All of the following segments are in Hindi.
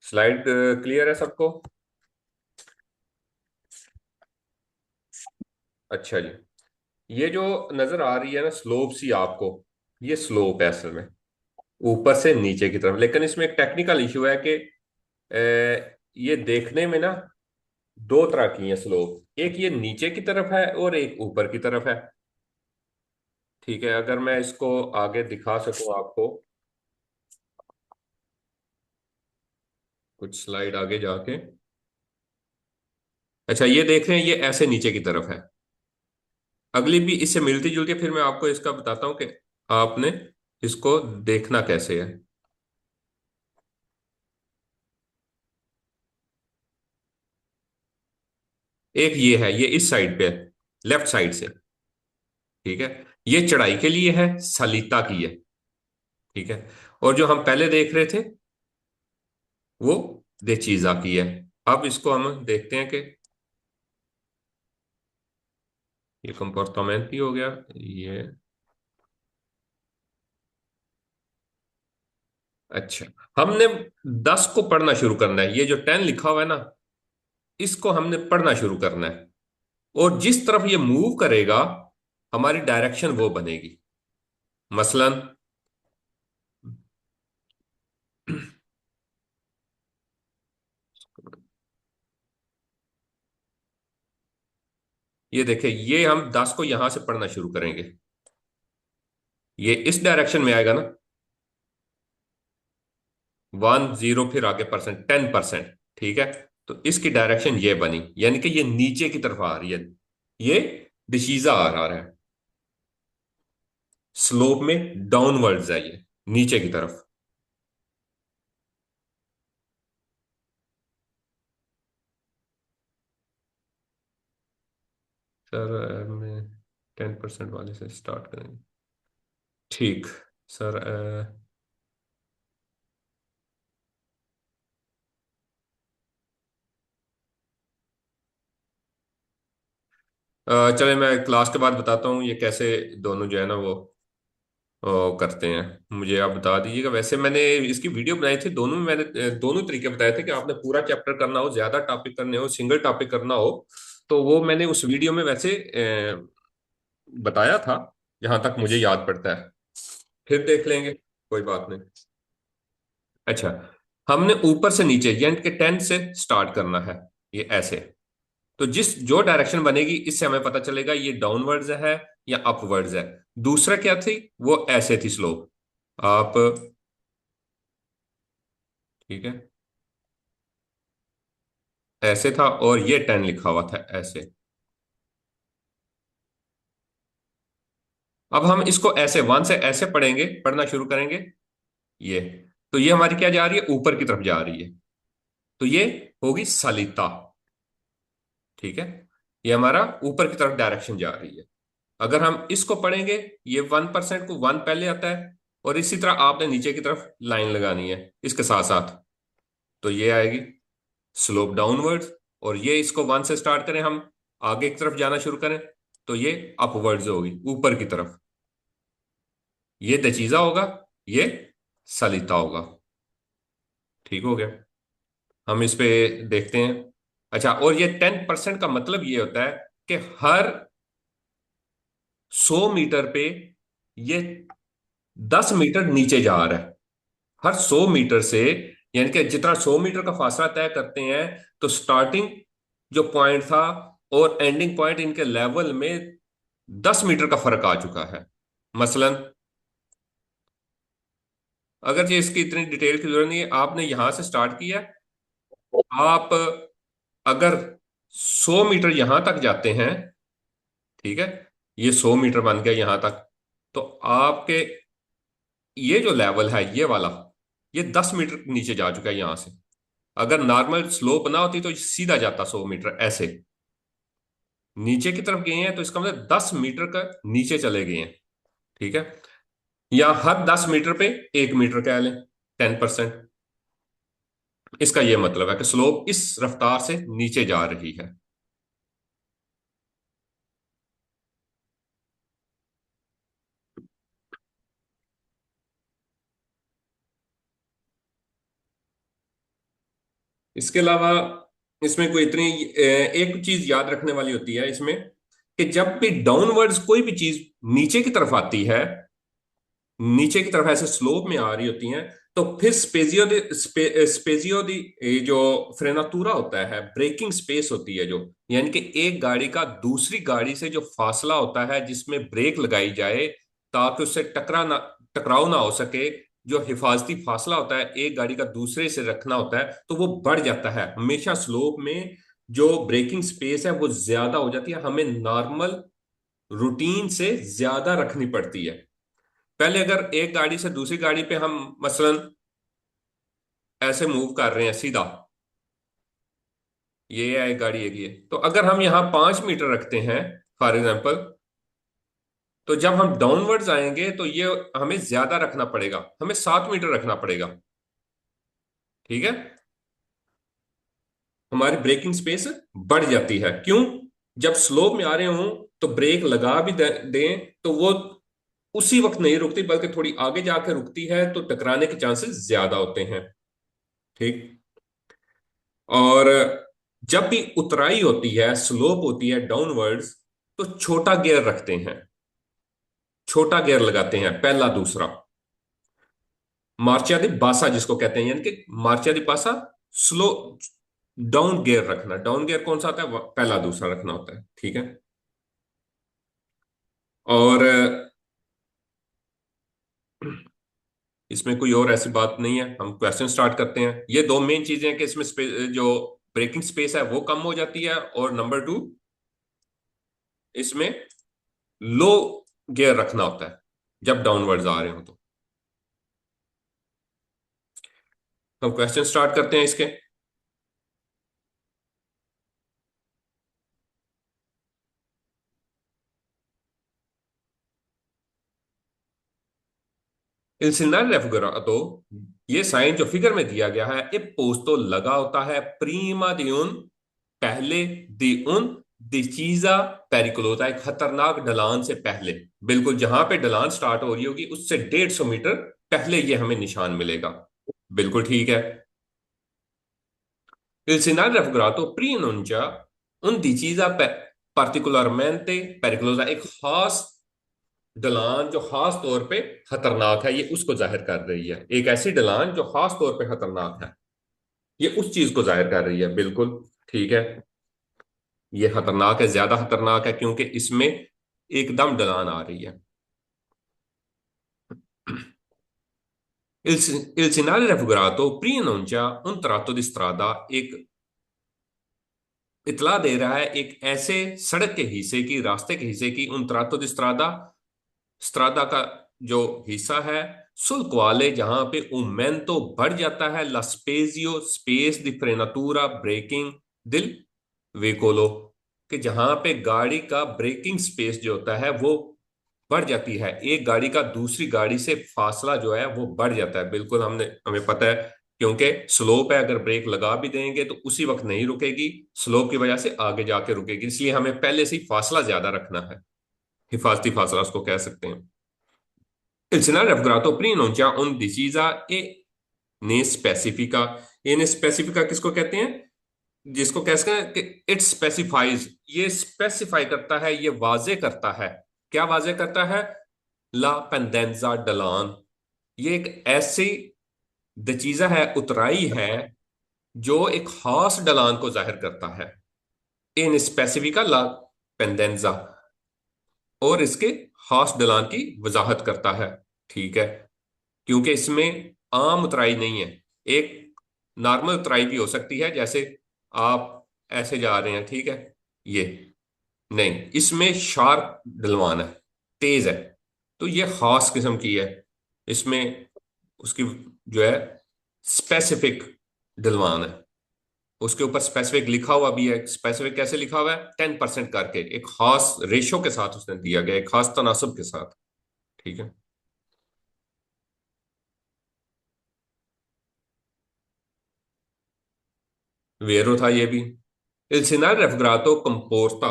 स्लाइड क्लियर है सबको? अच्छा जी। ये जो नजर आ रही है ना स्लोप सी आपको, ये स्लोप है असल में, ऊपर से नीचे की तरफ। लेकिन इसमें एक टेक्निकल इशू है कि ये देखने में ना दो तरह की है स्लोप, एक ये नीचे की तरफ है और एक ऊपर की तरफ है। ठीक है, अगर मैं इसको आगे दिखा सकूं आपको, कुछ स्लाइड आगे जाके। अच्छा, ये देख रहे हैं, ये ऐसे नीचे की तरफ है। अगली भी इससे मिलती जुलती है, फिर मैं आपको इसका बताता हूँ कि आपने इसको देखना कैसे है। एक ये है, ये इस साइड पे है, लेफ्ट साइड से। ठीक है, ये चढ़ाई के लिए है, सलीता की है। ठीक है, और जो हम पहले देख रहे थे वो देचीजा की है। अब इसको हम देखते हैं कि ये कंपोर्टामेंट ही हो गया ये। अच्छा, हमने 10 को पढ़ना शुरू करना है। ये जो 10 लिखा हुआ है ना, इसको हमने पढ़ना शुरू करना है। और जिस तरफ ये मूव करेगा, हमारी डायरेक्शन वो बनेगी। मसलन ये देखिए, ये हम 10 को यहां से पढ़ना शुरू करेंगे, ये इस डायरेक्शन में आएगा ना। 10 फिर आगे परसेंट, 10%। ठीक है, तो इसकी डायरेक्शन ये बनी, यानी कि ये नीचे की तरफ आ रही है, ये डिशीजा आ रहा है। स्लोप में डाउनवर्ड्स है ये, नीचे की तरफ। सर मैं 10% वाले से स्टार्ट करेंगे। ठीक। सर चले, मैं क्लास के बाद बताता हूँ ये कैसे दोनों जो है ना वो करते हैं। मुझे आप बता दीजिएगा। वैसे मैंने इसकी वीडियो बनाई थी, दोनों में मैंने दोनों तरीके बताए थे कि आपने पूरा चैप्टर करना हो, ज्यादा टॉपिक करने हो, सिंगल टॉपिक करना हो। तो वो मैंने उस वीडियो में वैसे बताया था, जहां तक मुझे याद पड़ता है। फिर देख लेंगे, कोई बात नहीं। अच्छा, हमने ऊपर से नीचे यानी कि 10 से स्टार्ट करना है, ये ऐसे। तो जिस जो डायरेक्शन बनेगी, इससे हमें पता चलेगा ये डाउनवर्ड्स है या अपवर्ड्स है। दूसरा क्या थी, वो ऐसे थी स्लोप। आप, ठीक है, ऐसे था और ये 10 लिखा हुआ था ऐसे। अब हम इसको ऐसे 1 से ऐसे पढ़ेंगे, पढ़ना शुरू करेंगे। ये, तो ये हमारी क्या जा रही है, ऊपर की तरफ जा रही है। तो ये होगी सलिता। ठीक है, ये हमारा ऊपर की तरफ डायरेक्शन जा रही है। अगर हम इसको पढ़ेंगे, ये 1% को 1 पहले आता है, और इसी तरह आपने नीचे की तरफ लाइन लगानी है इसके साथ साथ। तो ये आएगी स्लोप डाउनवर्ड्स। और ये इसको 1 से स्टार्ट करें हम, आगे की तरफ जाना शुरू करें, तो ये अपवर्ड्स होगी, ऊपर की तरफ। ये दचीजा होगा, ये सलिता होगा। ठीक हो गया। हम इस पे देखते हैं। अच्छा, और ये 10% का मतलब ये होता है कि हर 100 मीटर पे ये 10 मीटर नीचे जा रहा है। हर 100 मीटर से, यानी कि जितना 100 मीटर का फासला तय करते हैं, तो स्टार्टिंग जो पॉइंट था और एंडिंग पॉइंट, इनके लेवल में 10 मीटर का फर्क आ चुका है। मसलन, अगर ये इसकी इतनी डिटेल की जरूरत नहीं है, आपने यहां से स्टार्ट किया। आप अगर 100 मीटर यहां तक जाते हैं, ठीक है, ये 100 मीटर बन गया यहां तक, तो आपके ये जो लेवल है ये वाला, ये 10 मीटर नीचे जा चुका है यहां से। अगर नॉर्मल स्लोप ना होती तो सीधा जाता 100 मीटर ऐसे। नीचे की तरफ गए हैं तो इसका मतलब 10 मीटर का नीचे चले गए हैं। ठीक है, या हर 10 मीटर पे 1 मीटर कह लें, 10%। इसका यह मतलब है कि स्लोप इस रफ्तार से नीचे जा रही है। इसके अलावा इसमें कोई इतनी एक चीज याद रखने वाली होती है इसमें, कि जब भी डाउनवर्ड्स कोई भी चीज नीचे की तरफ आती है, नीचे की तरफ ऐसे स्लोप में आ रही होती हैं, तो फिर स्पेजियो दी ये जो फ्रेनातूरा होता है, ब्रेकिंग स्पेस होती है जो, यानी कि एक गाड़ी का दूसरी गाड़ी से जो फासला होता है जिसमें ब्रेक लगाई जाए ताकि उससे टकराव ना हो सके, जो हिफाजती फासला होता है एक गाड़ी का दूसरे से रखना होता है, तो वो बढ़ जाता है हमेशा स्लोप में। जो ब्रेकिंग स्पेस है वो ज्यादा हो जाती है, हमें नॉर्मल रूटीन से ज्यादा रखनी पड़ती है। पहले अगर एक गाड़ी से दूसरी गाड़ी पे हम मसलन ऐसे मूव कर रहे हैं सीधा, ये है एक गाड़ी, एक ये, तो अगर हम यहाँ 5 मीटर रखते हैं फॉर एग्जाम्पल, तो जब हम डाउनवर्ड्स आएंगे तो ये हमें ज्यादा रखना पड़ेगा, हमें 7 मीटर रखना पड़ेगा। ठीक है, हमारी ब्रेकिंग स्पेस बढ़ जाती है। क्यों? जब स्लोप में आ रहे हों तो ब्रेक लगा भी दें तो वो उसी वक्त नहीं रुकती, बल्कि थोड़ी आगे जाकर रुकती है, तो टकराने के चांसेस ज्यादा होते हैं। ठीक। और जब भी उतराई होती है, स्लोप होती है डाउनवर्ड्स, तो छोटा गियर रखते हैं, छोटा गियर लगाते हैं, पहला दूसरा, मार्चिया दी बासा जिसको कहते हैं, यानी कि मार्चिया दी बासा स्लो डाउन गियर रखना। डाउन गियर कौन सा होता है? पहला दूसरा रखना होता है। ठीक है। और इसमें कोई और ऐसी बात नहीं है, हम क्वेश्चन स्टार्ट करते हैं। ये दो मेन चीजें हैं कि इसमें जो ब्रेकिंग स्पेस है वो कम हो जाती है, और नंबर टू, इसमें लो गियर रखना होता है जब डाउनवर्ड्स आ रहे हो तो। हम क्वेश्चन स्टार्ट करते हैं इसके। Il segnale raffigurato, ये साइन जो फिगर में दिया गया है, ये पोस्तो लगा होता है प्रीमा दी उन, पहले, दी उन डिसीजा पेरिकुलोसा, एक खतरनाक ढलान से पहले। बिल्कुल जहां पे ढलान स्टार्ट हो रही होगी उससे 150 मीटर पहले ये हमें निशान मिलेगा। बिल्कुल ठीक है। Il segnale raffigurato preannuncia un decisa particolarmente pericolosa, एक खास ढलान जो खास तौर पे खतरनाक है, ये उसको जाहिर कर रही है। एक ऐसी ढलान जो खास तौर पे खतरनाक है, ये उस चीज को जाहिर कर रही है। बिल्कुल ठीक है। ये खतरनाक है, ज्यादा खतरनाक है, क्योंकि इसमें एकदम ढलान आ रही है। Il segnale raffigurato preannuncia un tratto di strada, एक इतला दे रहा है एक ऐसे सड़क के हिस्से की, रास्ते के हिस्से की, उन tratto di strada, स्त्रादा का जो हिस्सा है, सुल्क वाले, जहां पे उमेंतो बढ़ जाता है, ला स्पेजियो स्पेस दी फ्रेनातूरा ब्रेकिंग दिल वेकोलो, कि जहां पे गाड़ी का ब्रेकिंग स्पेस जो होता है वो बढ़ जाती है, एक गाड़ी का दूसरी गाड़ी से फासला जो है वो बढ़ जाता है। बिल्कुल हमें पता है, क्योंकि स्लोप है, अगर ब्रेक लगा भी देंगे तो उसी वक्त नहीं रुकेगी, स्लोप की वजह से आगे जाके रुकेगी, इसलिए हमें पहले से ही फासला ज्यादा रखना है, हिफाजती फासला उसको कह सकते हैं। Il scenario raffigurato preannuncia undecisa e ने स्पेसिफिका, इन स्पेसिफिका किसको कहते हैं? जिसको कहते हैं कि इट स्पेसिफाइज, ये स्पेसिफाई करता है, ये वाजे करता है। क्या वाजे करता है? ला पेंडेंजा ढलान, ये एक ऐसी दचीजा है, उतराई है, जो एक खास ढलान को जाहिर करता है। इन स्पेसिफिका ला पेंडेंजा, और इसके खास ढलान की वजाहत करता है। ठीक है, क्योंकि इसमें आम उतराई नहीं है, एक नॉर्मल उतराई भी हो सकती है, जैसे आप ऐसे जा रहे हैं, ठीक है, ये नहीं, इसमें शार्प ढलवान है, तेज है, तो ये खास किस्म की है। इसमें उसकी जो है स्पेसिफिक ढलवान है, उसके ऊपर स्पेसिफिक लिखा हुआ भी है। स्पेसिफिक कैसे लिखा हुआ है? 10% करके, एक खास रेशो के साथ उसने दिया गया, एक खास तनासब के साथ। ठीक है। वेरो था ये भी। Il segnale raffigurato comporta,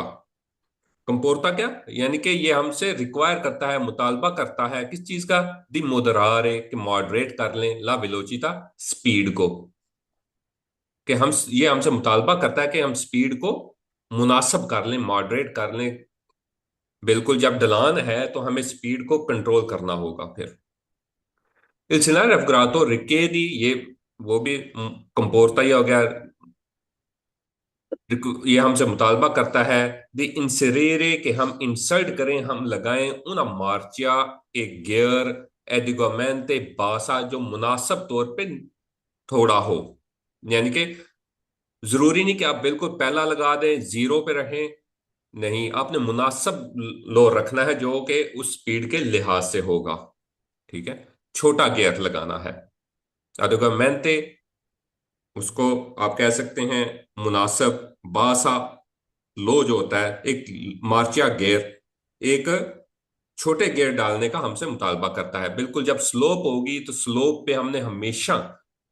कंपोर्टा क्या, यानी कि ये हमसे रिक्वायर करता है, मुतालबा करता है किस चीज का? दी मोदरारे, कि मॉडरेट कर लें ला वेलोचिता, स्पीड को। कि हम, ये हमसे मुतालबा करता है कि हम स्पीड को मुनासिब कर लें, मॉडरेट कर लें। बिल्कुल, जब ढलान है तो हमें स्पीड को कंट्रोल करना होगा। फिर il segnale raffigurato richiede, ये वो भी कंपोर्ता ही हो गया। ये हमसे मुतालबा करता है द इंसरेरे, कि हम इंसर्ट करें, हम लगाएं una मार्चिया, एक गियर एडिगोमेंटे बासा, जो मुनासिब तौर पे थोड़ा हो। यानी कि जरूरी नहीं कि आप बिल्कुल पहला लगा दें, जीरो पे रहें। नहीं, आपने मुनासिब लो रखना है जो कि उस स्पीड के लिहाज से होगा। ठीक है, छोटा गियर लगाना है। एडिगोमेंटे, उसको आप कह सकते हैं मुनासिब। बासा, लो जो होता है, एक मार्चिया गियर, एक छोटे गियर डालने का हमसे मुतालबा करता है। बिल्कुल, जब स्लोप होगी तो स्लोप पे हमने हमेशा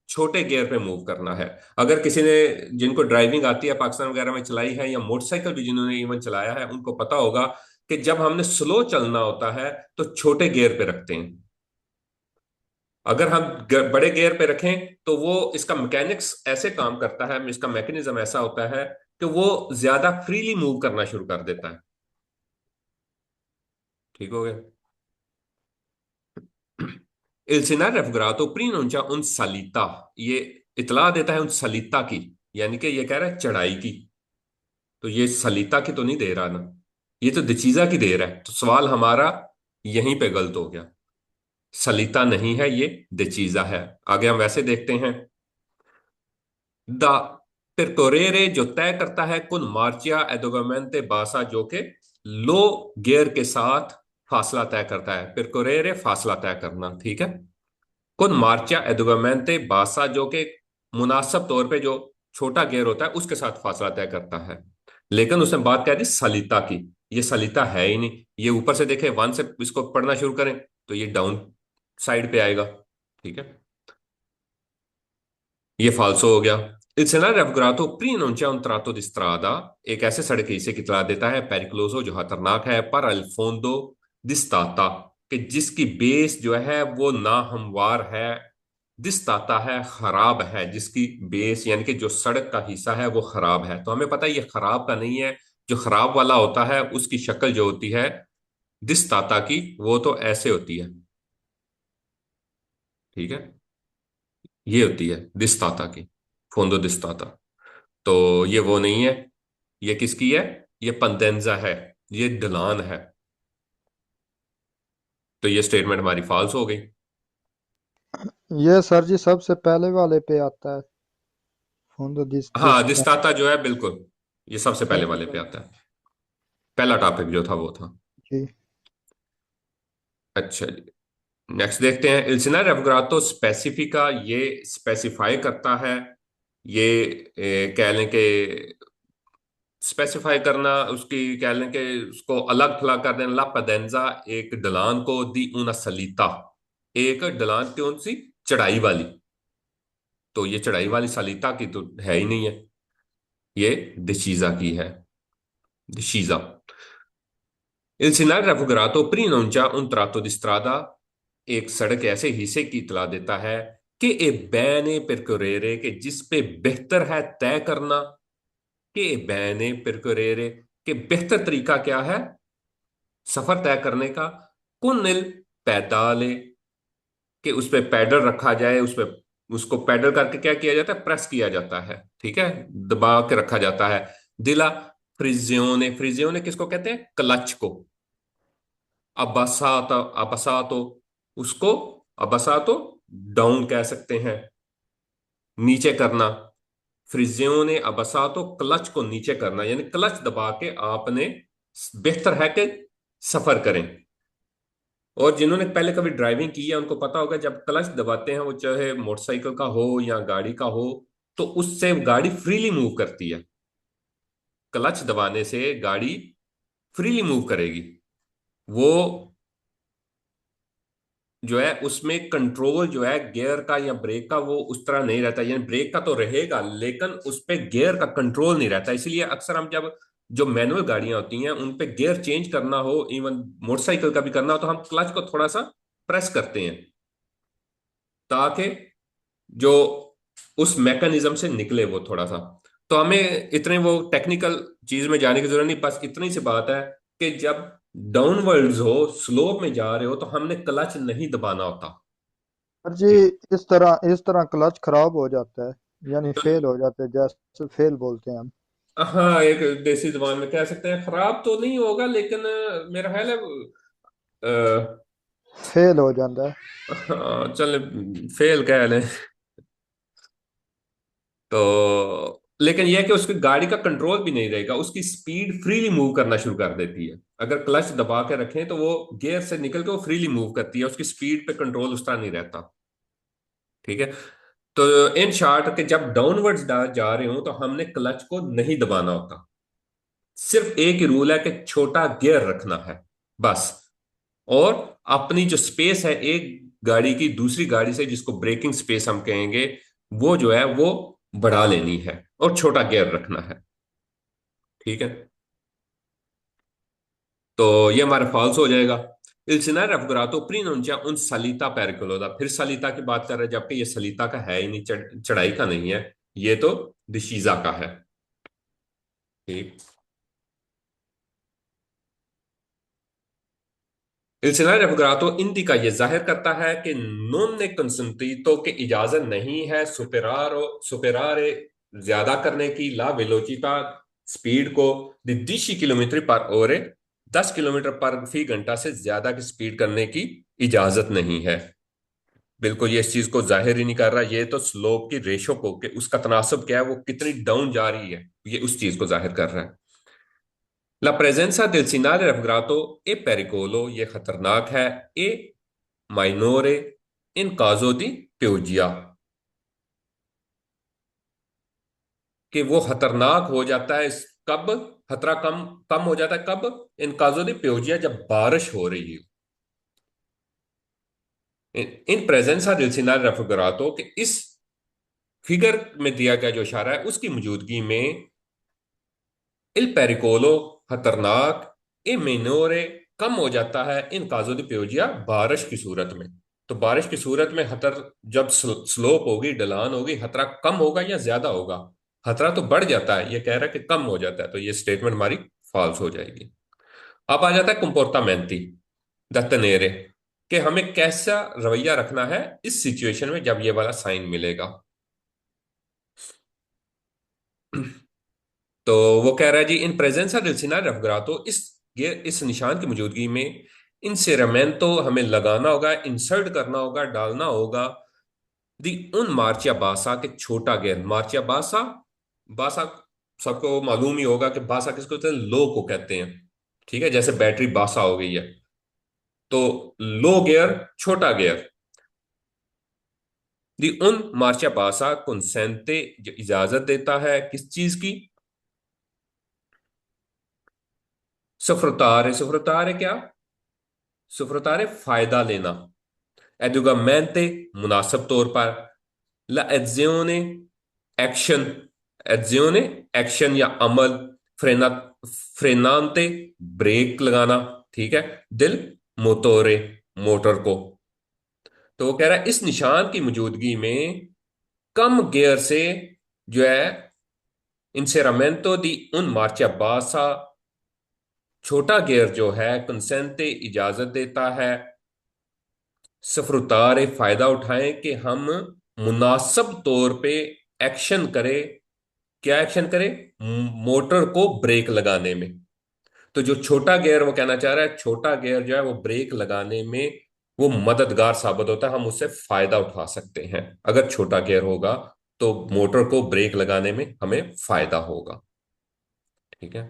छोटे गियर पे मूव करना है। अगर किसी ने, जिनको ड्राइविंग आती है, पाकिस्तान वगैरह में चलाई है, या मोटरसाइकिल भी जिन्होंने इवन चलाया है, उनको पता होगा कि जब हमने स्लो चलना होता है तो छोटे गियर पे रखते हैं। अगर हम बड़े गियर पे रखें तो वो, इसका मैकेनिक्स ऐसे काम करता है, इसका मैकेनिज्म ऐसा होता है कि वो ज्यादा फ्रीली मूव करना शुरू कर देता है। ठीक हो गया। Il segnale raffigurato preannuncia un salita, ये इतला देता है उन सलीता की, यानी कि ये कह रहा है चढ़ाई की। तो ये सलीता की तो नहीं दे रहा ना, ये तो दिचीजा की दे रहा है। तो सवाल हमारा यहीं पे गलत हो गया। सलीता नहीं है, ये दिचीजा है। आगे हम वैसे देखते हैं। द percorrere, जो तय करता है, कुन मार्चिया एडोगमेंटे बासा, जो कि लो गियर के साथ फासला तय करता है। percorrere, फासला तय करना, ठीक है। कुन मार्चा एडुगमेंटे बासा, जो कि मुनासिब तौर पे जो छोटा गियर होता है उसके साथ फासला तय करता है। लेकिन उसने बात कह दी सलिता की। ये सलिता है ही नहीं। ये ऊपर से देखे, वन से इसको पढ़ना शुरू करें तो ये डाउन साइड पे आएगा। ठीक है, ये फाल्सो हो गया। Il scenario raffigurato prima non c'è un tratto di strada, एक ऐसे सड़क हिस्से की इतला देता है, पेरिकुलोसो, जो खतरनाक है, पर अल फोंदो दिस्ताता, कि जिसकी बेस जो है वो ना हमवार है। दिस्ताता है, खराब है, जिसकी बेस यानी कि जो सड़क का हिस्सा है वो खराब है। तो हमें पता है ये खराब का नहीं है। जो खराब वाला होता है उसकी शक्ल जो होती है दिस्ताता की, वो तो ऐसे होती है। ठीक है, ये होती है दिस्ताता की, फोंदो दिस्ताता। तो ये वो नहीं है। ये किसकी है? ये पंदेंजा है, ये ढलान है। तो ये स्टेटमेंट हमारी फॉल्स हो गई। ये सर जी सबसे पहले वाले पे आता है। फोन हाँ, दिस दिस्ताता जो है, बिल्कुल ये सबसे पहले सबसे वाले पे पहले। आता है। पहला टॉपिक जो था वो था। जी। अच्छा जी, नेक्स्ट देखते हैं। इल्सिनर रेफोगातो स्पेसिफिका, ये स्पेसिफाई करता है। ये कह लें कि स्पेसिफाई करना, उसकी कह लें कि उसको अलग थलग कर देना। ला पदेंजा, एक ढलान को, दी उना सलीता, एक ढलान कौन सी? चढ़ाई वाली। तो ये चढ़ाई वाली सलीता की तो है ही नहीं है, ये डिशीजा की है। डिशीजा। Il segnale raffigurato prima non già un tratto di strada, एक सड़क ऐसे हिस्से की इतला देता है कि ए बैने percorrere, कि जिस पे बेहतर है तय करना। कि ए बैने percorrere, कि बेहतर तरीका क्या है सफर तय करने का। कुन पैदाले, कि उस पे पैडल रखा जाए, उस पे, उसको पैडल करके क्या किया जाता है? प्रेस किया जाता है। ठीक है, दबा के रखा जाता है। दिला फ्रिजियोने, फ्रिजियोने किसको कहते हैं? क्लच को। अबसातो, अबसातो, उसको अबसातो डाउन कह सकते हैं, नीचे करना। फ्रिजियोने अबसातो, क्लच को नीचे करना, यानी क्लच दबा के आपने, बेहतर है कि सफर करें। और जिन्होंने पहले कभी ड्राइविंग की है उनको पता होगा, जब क्लच दबाते हैं, वो चाहे मोटरसाइकिल का हो या गाड़ी का हो, तो उससे गाड़ी फ्रीली मूव करती है। क्लच दबाने से गाड़ी फ्रीली मूव करेगी। वो जो है उसमें कंट्रोल जो है गियर का या ब्रेक का, वो उस तरह नहीं रहता। यानी ब्रेक का तो रहेगा लेकिन उस पे गियर का कंट्रोल नहीं रहता। इसलिए अक्सर हम जब, जो मैनुअल गाड़ियां होती हैं उन पे गियर चेंज करना हो, इवन मोटरसाइकिल का भी करना हो, तो हम क्लच को थोड़ा सा प्रेस करते हैं, ताकि जो उस मैकेनिज्म से निकले वो थोड़ा सा। तो हमें इतने वो टेक्निकल चीज में जाने की जरूरत नहीं, बस इतनी सी बात है कि जब डाउनवर्ड्स हो, स्लोप में जा रहे हो, तो हमने क्लच नहीं दबाना होता। सर जी, इस तरह क्लच खराब हो जाता है, यानी तो फेल हो जाता है, जैसे फेल बोलते हैं हम। हाँ, एक देसी जबान में कह सकते हैं, खराब तो नहीं होगा लेकिन मेरा ख्याल है फेल हो जाता है। हाँ चल, फेल कह लें। तो लेकिन यह है कि उसकी गाड़ी का कंट्रोल भी नहीं रहेगा, उसकी स्पीड फ्रीली मूव करना शुरू कर देती है। अगर क्लच दबा के रखें तो वो गियर से निकल के वो फ्रीली मूव करती है, उसकी स्पीड पे कंट्रोल उसका नहीं रहता। ठीक है। तो इन शॉर्ट के जब डाउनवर्ड्स जा रहे हो तो हमने क्लच को नहीं दबाना होता। सिर्फ एक ही रूल है कि छोटा गियर रखना है, बस। और अपनी जो स्पेस है एक गाड़ी की दूसरी गाड़ी से, जिसको ब्रेकिंग स्पेस हम कहेंगे, वो जो है वो बढ़ा लेनी है और छोटा गियर रखना है। ठीक है। तो ये हमारा फॉल्स हो जाएगा। Il scenario raffigurato prima non c'è un salita pericolosa, फिर सलीता की बात कर रहे हैं, जबकि ये सलीता का है ही नहीं, चढ़ाई का नहीं है, ये तो डिशीजा का है। ठीक। Il scenario raffigurato indica, ये जाहिर करता है कि non ne consentito की इजाजत नहीं है सुपेरारे ज्यादा करने की, ला वेलोचिटा स्पीड को, di 10 किलोमीटर पर ओरे 10 किलोमीटर पर फी घंटा से ज्यादा की स्पीड करने की इजाजत नहीं है। बिल्कुल, ये इस चीज को जाहिर ही नहीं कर रहा, ये तो स्लोप की रेशो को, कि उसका तनासब क्या है, वो कितनी डाउन जा रही है, ये उस चीज को जाहिर कर रहा है। La presenza del segnale raffigurato è pericolo, ये खतरनाक है, ए माइनोरे इन काजो दी प्योजिया, कि वो खतरनाक हो जाता है कब, खतरा कम कम हो जाता है कब, इन काजो दी प्योजिया, जब बारिश हो रही है। इन प्रेजेंसा दिल सिनारे raffigurato, कि इस फिगर में दिया गया जो इशारा है उसकी मौजूदगी में, इल पेरिकोलो खतरनाक, ए मिनोरे कम हो जाता है, इन काजो दी पियोजिया बारिश की सूरत में। तो बारिश की सूरत में खतर, जब स्लोप होगी, ढलान होगी, खतरा कम होगा या ज्यादा होगा? खतरा तो बढ़ जाता है, ये कह रहा है कि कम हो जाता है, तो ये स्टेटमेंट हमारी फॉल्स हो जाएगी। अब आ जाता है कंपोर्टामेंटी दत्तनेरे, कि हमें कैसा रवैया रखना है इस सिचुएशन में जब ये वाला साइन मिलेगा। तो वो कह रहा है जी, इन प्रेजेंसा del segnale raffigurato, इस निशान की मौजूदगी में, इन सेरामेंतो हमें लगाना होगा, इंसर्ट करना होगा, डालना होगा, दी उन मार्चिया बासा के छोटा गेयर, मार्चिया बासा, बासा सबको मालूम ही होगा कि बासा किसको कहते हैं, लो को कहते हैं। ठीक है, जैसे बैटरी बासा हो गई है, तो लो गियर, छोटा गियर, दी उन मार्चिया बासा कंसेंटे, जो इजाजत देता है किस चीज की, सफ्रतार, सफ्रतार क्या, सफ्रतार फायदा लेना, एडुगामेंटे मुनासिब तौर पर, ला एजियोने एक्शन, एजियोने एक्शन या अमल, फ्रेना फ्रेनांते ब्रेक लगाना। ठीक है। दिल मोटोरे मोटर को। तो वो कह रहा है इस निशान की मौजूदगी में कम गियर से जो है, इंसेरामेंटो दी उन मार्चा बासा, छोटा गियर जो है कंसेंटे इजाजत देता है, सफरुतार फायदा उठाएं कि हम मुनासिब तौर पे एक्शन करें। क्या एक्शन करें? मोटर को ब्रेक लगाने में। तो जो छोटा गियर, वो कहना चाह रहा है छोटा गियर जो है वो ब्रेक लगाने में वो मददगार साबित होता है, हम उससे फायदा उठा सकते हैं। अगर छोटा गियर होगा तो मोटर को ब्रेक लगाने में हमें फायदा होगा। ठीक है।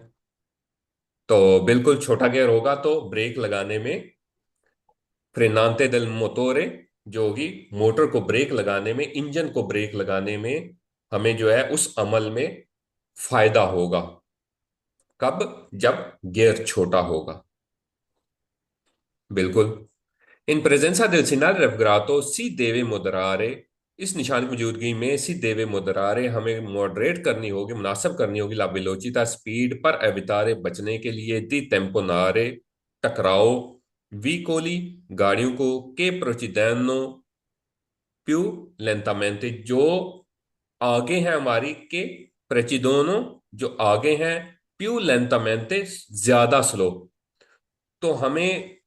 तो बिल्कुल छोटा गियर होगा तो ब्रेक लगाने में, फ्रेनांते del मोटोरे, जो होगी मोटर को ब्रेक लगाने में, इंजन को ब्रेक लगाने में हमें जो है उस अमल में फायदा होगा। कब? जब गियर छोटा होगा। बिल्कुल। इन प्रेजेंसा del segnale raffigurato si deve moderare, इस निशान की मौजूदगी में सी देवे मोदरारे हमें मॉडरेट करनी होगी, मुनासिब करनी होगी, ला वेलोचिटा स्पीड पर एवितारे बचने के लिए, दी टेम्पोनारे टकराओ, वी कोली गाड़ियों को, के प्रोचिदेनो प्यू लेंटामेंटे जो आगे हैं हमारी के प्रेसिडोनो, जो आगे हैं più lentamente, ज्यादा स्लो। तो हमें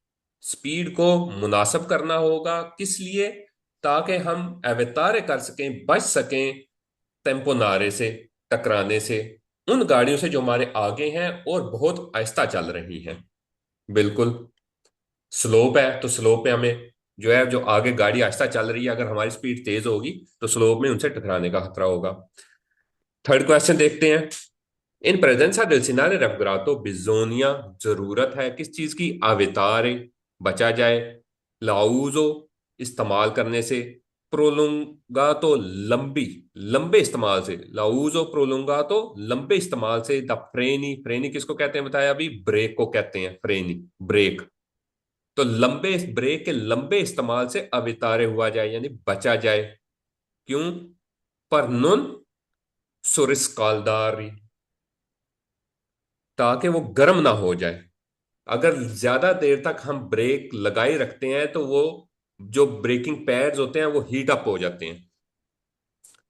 स्पीड को मुनासिब करना होगा, किस लिए? ताकि हम अवतारे कर सकें, बच सकें टेम्पोनारे से, टकराने से, उन गाड़ियों से जो हमारे आगे हैं और बहुत आहिस्ता चल रही हैं। बिल्कुल। स्लोप है तो स्लोप पे हमें जो है, जो आगे गाड़ी आहिस्ता चल रही है, अगर हमारी स्पीड तेज होगी तो स्लोप में उनसे टकराने का खतरा होगा। थर्ड क्वेश्चन देखते हैं। इन प्रेजेंसा del segnale raffigurato बिजोनिया, जरूरत है किस चीज की? आवितारे, बचा जाए। लाउजो, इस्तेमाल करने से। प्रोलुंगातो, लंबी, लंबे इस्तेमाल से। लाउजो प्रोलुंगातो, लंबे इस्तेमाल से। द फ्रेनी, फ्रेनी किसको कहते हैं बताया अभी? ब्रेक को कहते हैं फ्रेनी, ब्रेक। तो लंबे ब्रेक के लंबे इस्तेमाल से अवितारे हुआ जाए, यानी बचा जाए। क्यों? पर नुन सुरिस्काल्दारी, ताकि वो गर्म ना हो जाए। अगर ज्यादा देर तक हम ब्रेक लगाए रखते हैं तो वो जो ब्रेकिंग पैड्स होते हैं वो हीट अप हो जाते हैं।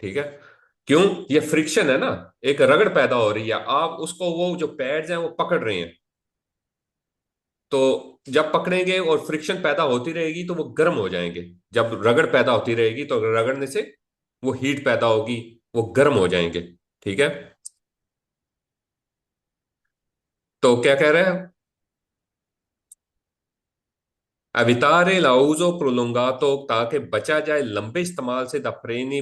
ठीक है? क्यों? ये फ्रिक्शन है ना, एक रगड़ पैदा हो रही है, आप उसको, वो जो पैड्स हैं वो पकड़ रहे हैं। तो जब पकड़ेंगे और फ्रिक्शन पैदा होती रहेगी तो वो गर्म हो जाएंगे। जब रगड़ पैदा होती रहेगी तो रगड़ने से वो हीट पैदा होगी, वो गर्म हो जाएंगे। ठीक है? तो क्या कह रहे हैं? अवितारे लाउजो प्रोलोंगातो, ताकि बचा जाए लंबे इस्तेमाल से द फ्रेनी,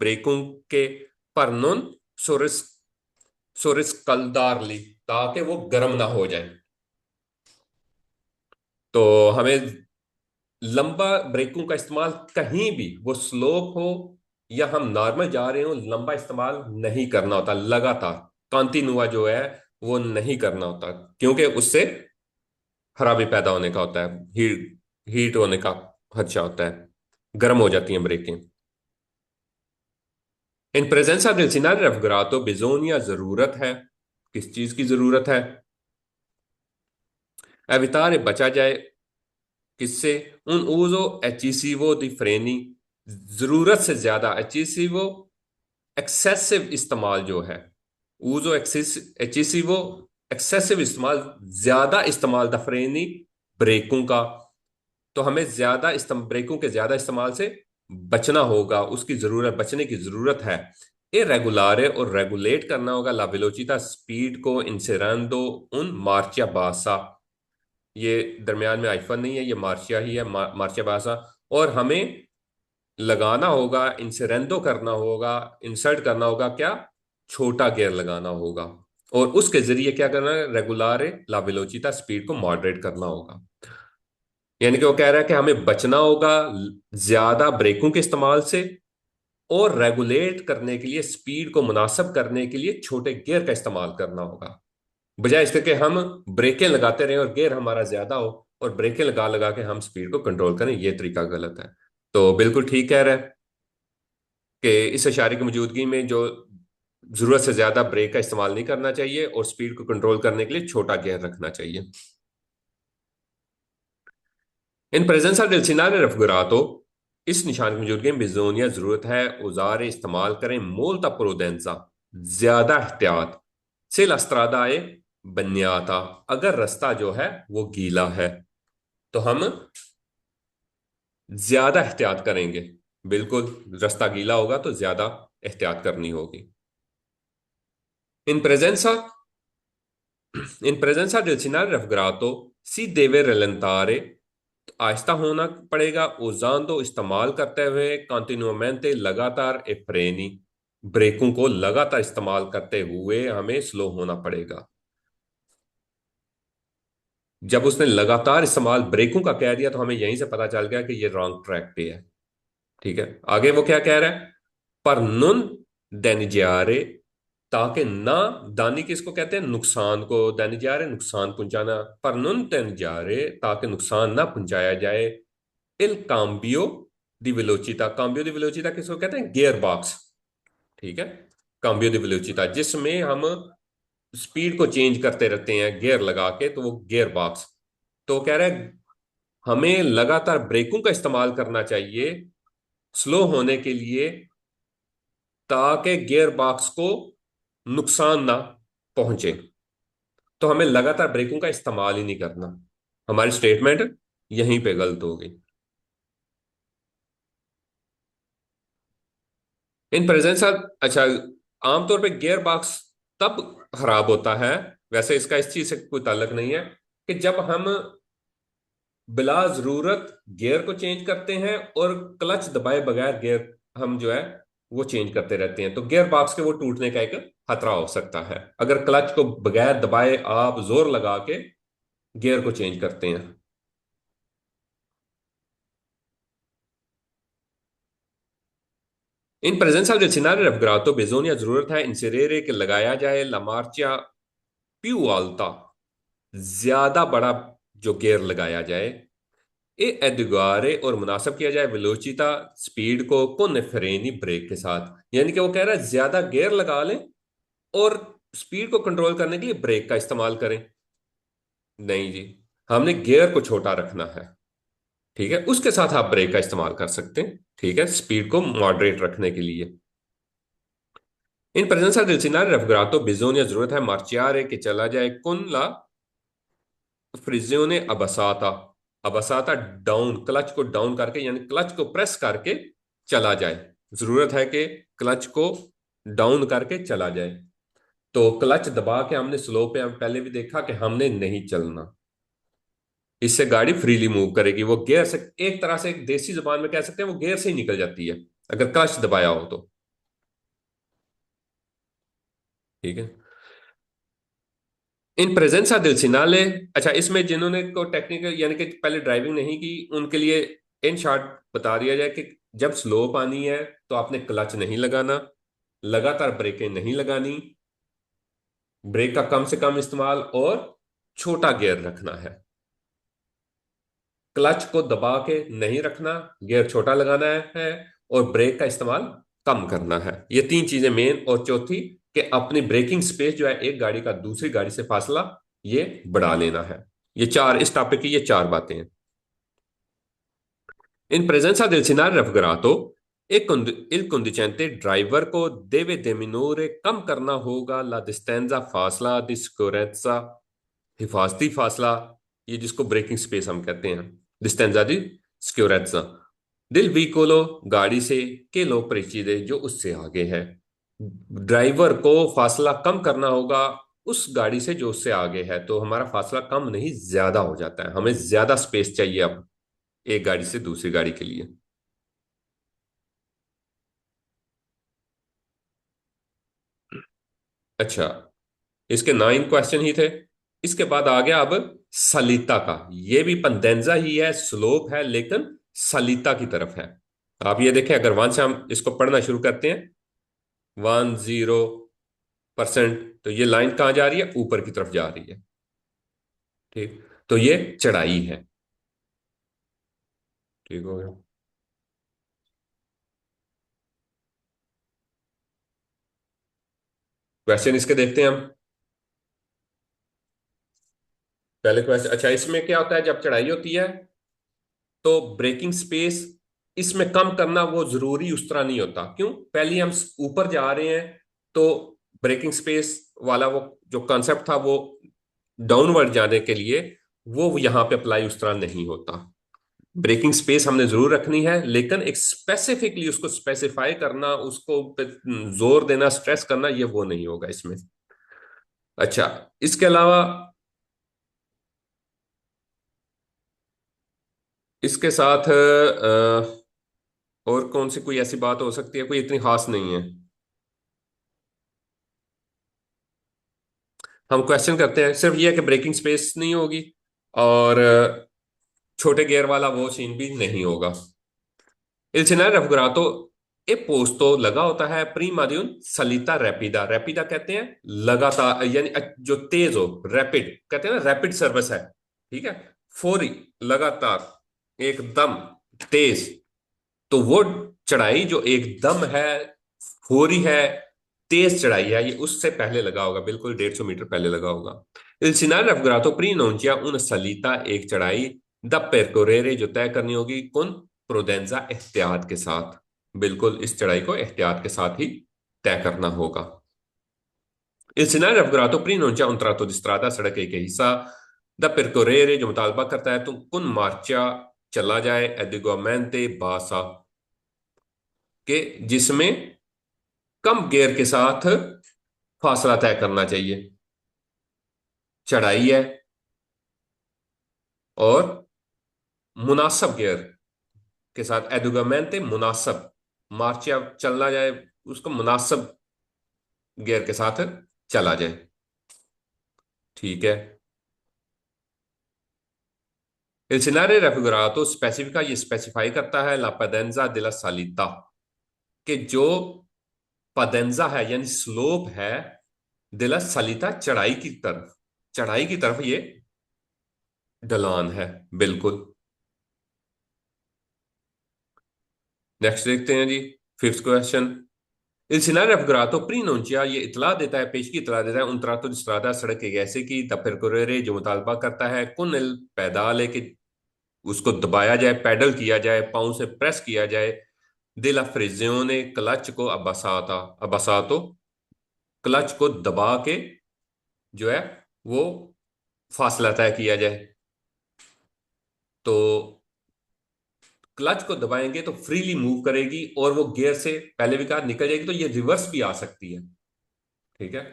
ब्रेकों के। पर नॉन सोरिस सोरिस कलदारली, ताकि वो गर्म ना हो जाए। तो हमें लंबा ब्रेकों का इस्तेमाल, कहीं भी वो स्लोप हो या हम नॉर्मल जा रहे हो, लंबा इस्तेमाल नहीं करना होता लगातार। कंटिन्यूआ जो है वो नहीं करना होता, क्योंकि उससे खराबी पैदा होने का होता है, हीट होने का खदशा होता है, गर्म हो जाती हैं ब्रेकें। इन प्रेजेंसा del segnale raffigurato बिजोनिया, जरूरत है किस चीज की? जरूरत है एवितारे, बचा जाए किससे? उन उजो एचिसिवो दी फ्रेनी, जरूरत से ज्यादा एचिसिवो, एक्सेसिव इस्तेमाल जो है। उजो एचिसिवो, एक्सेसिव इस्तेमाल, ज्यादा इस्तेमाल द फ्रेनी, ब्रेकों का। तो हमें ब्रेकों के ज्यादा इस्तेमाल से बचना होगा, उसकी जरूरत, बचने की जरूरत है। ये रेगुलारे, और रेगुलेट करना होगा ला वेलोचिटा, स्पीड को, इंसेरांदो उन मार्चिया बासा, ये दरमियान में आइफन नहीं है, ये मार्चिया ही है, मार्चिया बासा। और हमें लगाना होगा, इंसेरेंदो करना होगा, इंसर्ट करना होगा क्या? छोटा गियर लगाना होगा। और उसके जरिए क्या करना है? रेगुलारे ला वेलोचिटा, स्पीड को मॉडरेट करना होगा। यानी कि वो कह रहा है कि हमें बचना होगा ज्यादा ब्रेकों के इस्तेमाल से, और रेगुलेट करने के लिए, स्पीड को मुनासिब करने के लिए छोटे गियर का इस्तेमाल करना होगा। बजाय इसके कि हम ब्रेकें लगाते रहें और गियर हमारा ज्यादा हो, और ब्रेकें लगा लगा के हम स्पीड को कंट्रोल करें, ये तरीका गलत है। तो बिल्कुल ठीक कह रहे हैं कि इस इशारे की मौजूदगी में जो जरूरत से ज्यादा ब्रेक का इस्तेमाल नहीं करना चाहिए, और स्पीड को कंट्रोल करने के लिए छोटा गियर रखना चाहिए। इन प्रेजेंसा del segnale raffigurato, इस निशान की मौजूदगी में बिजोनिया, जरूरत है औजार इस्तेमाल करें। मोल्टा प्रोडेंसा, ज्यादा एहतियात। से लस्त्रादा आए बन्याता, अगर रास्ता जो है वो गीला है तो हम ज्यादा एहतियात करेंगे। बिल्कुल, रास्ता गीला होगा तो ज्यादा एहतियात करनी होगी। इन प्रेजेंसा इन प्रेजेंसा del segnale raffigurato si deve rallentare, आहिस्ता होना पड़ेगा। उजांदो, इस्तेमाल करते हुए। कॉन्टिन्यूमेंटे, लगातार। ए फ्रेनी, ब्रेकों को लगातार इस्तेमाल करते हुए हमें स्लो होना पड़ेगा। जब उसने लगातार इस्तेमाल ब्रेकों का कह दिया तो हमें यहीं से पता चल गया कि ये रॉन्ग ट्रैक पे है। ठीक है? आगे वो क्या कह रहा है? पर नुन डेनिजारे, ताकि ना, दानी किसको कहते हैं? नुकसान को। डेनिजारे, नुकसान पहुंचाना। पर नुन डेनिजारे, ताकि नुकसान ना पहुंचाया जाए। इल काम्बियो दी वेलोचिता, काम्बियो दी वेलोचिता किसको कहते हैं? Gear box. ठीक है? काम्बियो दी वेलोचिता, जिसमें हम स्पीड को चेंज करते रहते हैं गियर लगा के, तो वो गियर बॉक्स। तो कह रहा है हमें लगातार ब्रेकों का इस्तेमाल करना चाहिए स्लो होने के लिए, ताकि गियर बॉक्स को नुकसान ना पहुंचे। तो हमें लगातार ब्रेकों का इस्तेमाल ही नहीं करना। हमारी स्टेटमेंट यहीं पे गलत हो गई। इन प्रेजेंस, अच्छा, आमतौर पे गियर बॉक्स तब खराब होता है, वैसे इसका इस चीज से कोई ताल्लुक नहीं है, कि जब हम बिला जरूरत गियर को चेंज करते हैं और क्लच दबाए बगैर गियर हम जो है वो चेंज करते रहते हैं, तो गियर बॉक्स के वो टूटने का एक खतरा हो सकता है अगर क्लच को बगैर दबाए आप जोर लगा के गियर को चेंज करते हैं। In presenza del scenario raffigurato bisogna जरूरत है इंसेरेरे के लगाया जाए la marcia più alta, ज्यादा बड़ा जो गियर लगाया जाए, ए एडुगारे और मुनासिब किया जाए वेलोचिटा स्पीड को con फ्रेनी ब्रेक के साथ। यानी कि वो कह रहा है ज्यादा गियर लगा लें और स्पीड को कंट्रोल करने के लिए ब्रेक का इस्तेमाल करें। नहीं जी, हमने गियर को छोटा रखना है। ठीक है, उसके साथ आप ब्रेक का इस्तेमाल कर सकते हैं, ठीक है, स्पीड को मॉडरेट रखने के लिए। इन presenza del scenario raffigurato bisogna जरूरत है marciare कि चला जाए con la frizione abbassata, abbassata down, clutch को डाउन करके यानी क्लच को प्रेस करके चला जाए। जरूरत है कि क्लच को डाउन करके चला जाए। तो क्लच दबा के हमने स्लो पे हम पहले भी देखा कि हमने नहीं चलना, इससे गाड़ी फ्रीली मूव करेगी। वो गियर से एक तरह से, एक देसी जुबान में कह सकते हैं, वो गियर से ही निकल जाती है अगर क्लच दबाया हो तो। ठीक है। इन प्रेजेंसा दिल सिनाले, अच्छा, इसमें जिन्होंने को टेक्निकल यानी कि पहले ड्राइविंग नहीं की उनके लिए इन शॉर्ट बता दिया जाए कि जब स्लो पानी है तो आपने क्लच नहीं लगाना, लगातार ब्रेकें नहीं लगानी, ब्रेक का कम से कम इस्तेमाल और छोटा गियर रखना है। क्लच को दबा के नहीं रखना, गियर छोटा लगाना है और ब्रेक का इस्तेमाल कम करना है। ये तीन चीजें मेन। और चौथी कि अपनी ब्रेकिंग स्पेस जो है एक गाड़ी का दूसरी गाड़ी से फासला ये बढ़ा लेना है। ये चार, इस टॉपिक की ये चार बातें हैं। इन प्रेजेंसा del scenario raffigurato il conducente driver को deve diminuire कम करना होगा la distanza फासला di sicurezza, हिफाजती फासला, ये जिसको ब्रेकिंग स्पेस हम कहते हैं, डिस्टेंजा दी सिक्योरेजा दिल व्हीकोलो गाड़ी से, के लो प्रेसिडे जो उससे आगे है। ड्राइवर को फासला कम करना होगा उस गाड़ी से जो उससे आगे है, तो हमारा फासला कम नहीं ज्यादा हो जाता है, हमें ज्यादा स्पेस चाहिए अब एक गाड़ी से दूसरी गाड़ी के लिए। अच्छा, इसके 9 क्वेश्चन ही थे। इसके बाद आ गया अब सलीता का। ये भी पंदेंजा ही है, स्लोप है, लेकिन सलीता की तरफ है। आप ये देखें, अगर 1 से हम इसको पढ़ना शुरू करते हैं, 10%, तो ये लाइन कहाँ जा रही है? ऊपर की तरफ जा रही है। ठीक, तो ये चढ़ाई है। ठीक हो गया। क्वेश्चन इसके देखते हैं हम। पहले क्वेश्चन, अच्छा, इसमें क्या होता है जब चढ़ाई होती है तो ब्रेकिंग स्पेस इसमें कम करना वो जरूरी उस तरह नहीं होता। क्यों? पहले हम ऊपर जा रहे हैं तो ब्रेकिंग स्पेस वाला वो जो कॉन्सेप्ट था वो डाउनवर्ड जाने के लिए वो यहां पे अप्लाई उस तरह नहीं होता। ब्रेकिंग स्पेस हमने जरूर रखनी है, लेकिन एक स्पेसिफिकली उसको स्पेसिफाई करना, उसको पे जोर देना, स्ट्रेस करना, ये वो नहीं होगा इसमें। अच्छा, इसके अलावा इसके साथ और कौन सी कोई ऐसी बात हो सकती है? कोई इतनी खास नहीं है। हम क्वेश्चन करते हैं, सिर्फ ये है कि ब्रेकिंग स्पेस नहीं होगी और छोटे गियर वाला वो सीन भी नहीं होगा। Il scenario raffigurato e posto लगा होता है prima di un salita rapida, रैपिडा कहते हैं लगातार, यानी जो तेज हो, रैपिड कहते हैं ना, रैपिड सर्विस है। ठीक है, फौरी, लगातार, एकदम तेज। तो वो चढ़ाई जो एकदम है, फौरी है, तेज चढ़ाई है, ये उससे पहले लगा होगा, बिल्कुल 150 मीटर पहले लगा होगा। Il scenario raffigurato pre-annuncia una salita, एक चढ़ाई, द percorrere जो तय करनी होगी, con prudenza एहतियात के साथ, बिल्कुल इस चढ़ाई को एहतियात के साथ ही तय करना होगा। Il scenario raffigurato prima non c'è un tratto di strada, सड़क एक हिस्सा da percorrere जो मुतालबा करता है, तो कुन मार्चा चला जाए एडिगोमेंटे बासा के, जिसमें कम गियर के साथ फासला तय करना चाहिए। चढ़ाई है और मुनासब गियर के साथ, एडुगामेंटे मुनासब, मार्चिया चलना जाए, उसको मुनासब गियर के साथ चला जाए। ठीक है। Il scenario raffigurato specifica, ये स्पेसिफाई करता है ला पेडेंजा della salita, कि जो पदेंजा है यानी स्लोप है, della salita चढ़ाई की तरफ, चढ़ाई की तरफ ये ढलान है। बिल्कुल। नेक्स्ट देखते हैं जी, fifth question. Il scenario raffigurato प्रीनोंचिया, ये इतला देता है, पेश की इतला देता है उन तरातो स्ट्रादा, सड़क एक ऐसे की द percorrere जो मुतालबा करता है कुन il पैदाल है कि उसको दबाया जाए, पैडल किया जाए, पाँव से प्रेस किया जाए, दिला फ्रिजियोने क्लच को अबासाता, अबासातो क्लच को दबा के जो है वो फासला तय किया जाए। तो क्लच को दबाएंगे तो फ्रीली मूव करेगी और वो गियर से पहले भी कहा निकल जाएगी, तो ये रिवर्स भी आ सकती है। ठीक है।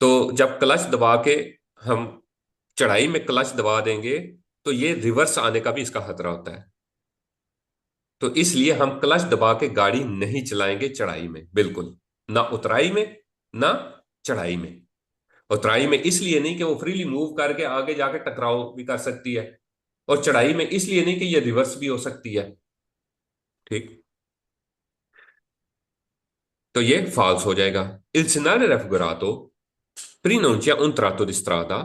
तो जब क्लच दबा के हम चढ़ाई में क्लच दबा देंगे तो ये रिवर्स आने का भी इसका खतरा होता है। तो इसलिए हम क्लच दबा के गाड़ी नहीं चलाएंगे चढ़ाई में, बिल्कुल ना उतराई में ना चढ़ाई में। उतराई में इसलिए नहीं कि वो फ्रीली मूव करके आगे जाके टकराव भी कर सकती है, और चढ़ाई में इसलिए नहीं कि ये रिवर्स भी हो सकती है। ठीक। तो ये फॉल्स हो जाएगा। Il scenario raffigurato preannuncia un tratto di strada,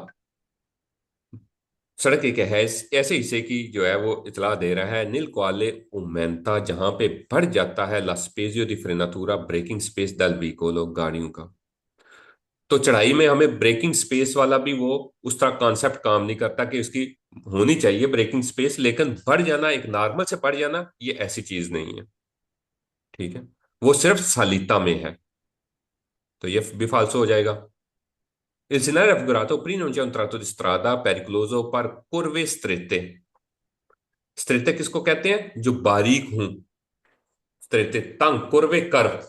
सड़क एक है ऐसे हिस्से की जो है वो इतला दे रहा है नील क्वाले उमेंता, जहां पे बढ़ जाता है ला स्पेजियो दी फ्रेनातुरा ब्रेकिंग स्पेस दल व्हीकोलो गाड़ियों का। तो चढ़ाई में हमें ब्रेकिंग स्पेस वाला भी वो उस तरह कॉन्सेप्ट काम नहीं करता कि उसकी होनी चाहिए ब्रेकिंग स्पेस, लेकिन बढ़ जाना, एक नॉर्मल से बढ़ जाना, ये ऐसी चीज नहीं है। ठीक है। वो सिर्फ सालिता में है, तो ये भी फालसो हो जाएगा। Il scenario raffigurato prima non c'è un tratto di strada pericoloso per curve strette। स्त्रित किसको कहते हैं? जो बारीक हूं, स्त्रित तंग कुर्वे कर्व।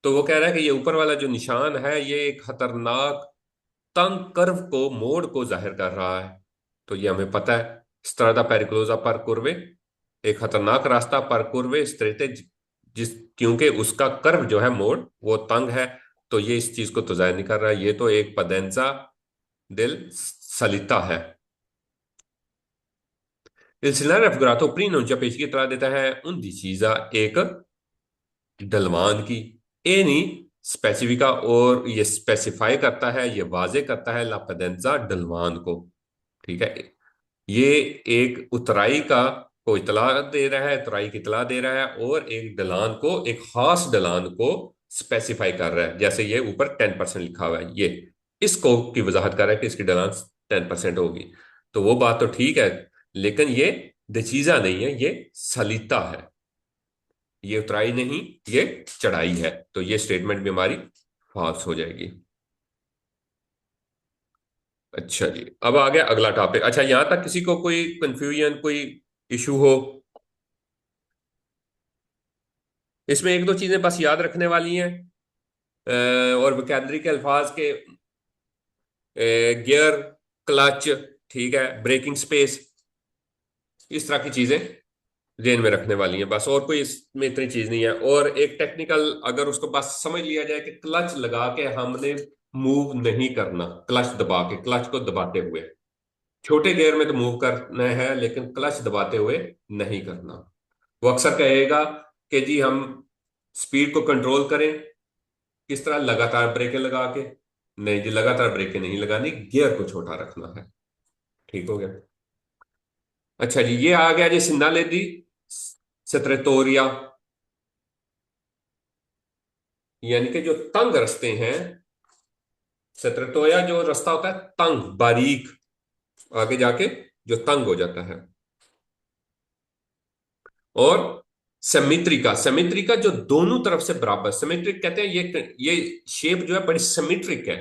तो वो कह रहा है कि ये ऊपर वाला जो निशान है ये एक खतरनाक तंग कर्व को, मोड़ को जाहिर कर रहा है। तो ये हमें पता है, स्ट्रादा पेरिकुलोसा पर कुर्वे, एक खतरनाक रास्ता पर कुर्वे स्त्रित, जिस क्योंकि उसका कर्व जो है, मोड़, वो तंग है। तो ये इस चीज को तो जाहिर नहीं कर रहा है, ये तो एक पदेंसा दिल सलिता है। Il scenario raffigurato prima non già पेश की इतला देता है उन चीजा एक ढलवान की, ए नहीं स्पेसिफिका, और ये स्पेसिफाई करता है, ये वाजे करता है लापदेंजा ढलवान को। ठीक है। ये एक उतराई का को इतला दे रहा है, उतराई की इतला दे रहा है, और एक ढलान को, एक खास ढलान को स्पेसिफाई कर रहा है। जैसे ये ऊपर 10% लिखा हुआ है, ये इसको की वजाहत कर रहा है कि इसकी ढलान 10% होगी। तो वो बात तो ठीक है, लेकिन ये दचीजा नहीं है, ये सलीता है। ये उतराई नहीं, ये चढ़ाई है। तो ये स्टेटमेंट भी हमारी फॉल्स हो जाएगी। अच्छा जी, अब आ गया अगला टॉपिक। अच्छा, यहां तक किसी को कोई कंफ्यूजन, कोई इशू हो? इसमें एक दो चीजें बस याद रखने वाली हैं, और वोकैबलरी के अल्फाज के, गियर, क्लच, ठीक है, ब्रेकिंग स्पेस, इस तरह की चीजें जेन में रखने वाली हैं बस, और कोई इसमें इतनी चीज नहीं है। और एक टेक्निकल, अगर उसको बस समझ लिया जाए कि क्लच लगा के हमने मूव नहीं करना, क्लच दबा के, क्लच को दबाते हुए, छोटे गियर में तो मूव करना है लेकिन क्लच दबाते हुए नहीं करना। वो अक्सर कहेगा कि जी हम स्पीड को कंट्रोल करें, किस तरह? लगातार ब्रेकें लगा के। नहीं जी, लगातार ब्रेकें नहीं लगानी, गियर को छोटा रखना है। ठीक हो गया। अच्छा जी, ये आ गया जी सिंधाले दी सत्रतोरिया, यानी कि जो तंग रास्ते हैं, सत्रतोया जो रास्ता होता है तंग, बारीक, आगे जाके जो तंग हो जाता है। और सिमेट्रिका, सिमेट्रिका जो दोनों तरफ से बराबर, सिमेट्रिक कहते हैं ये शेप जो है बड़ी सिमेट्रिक है,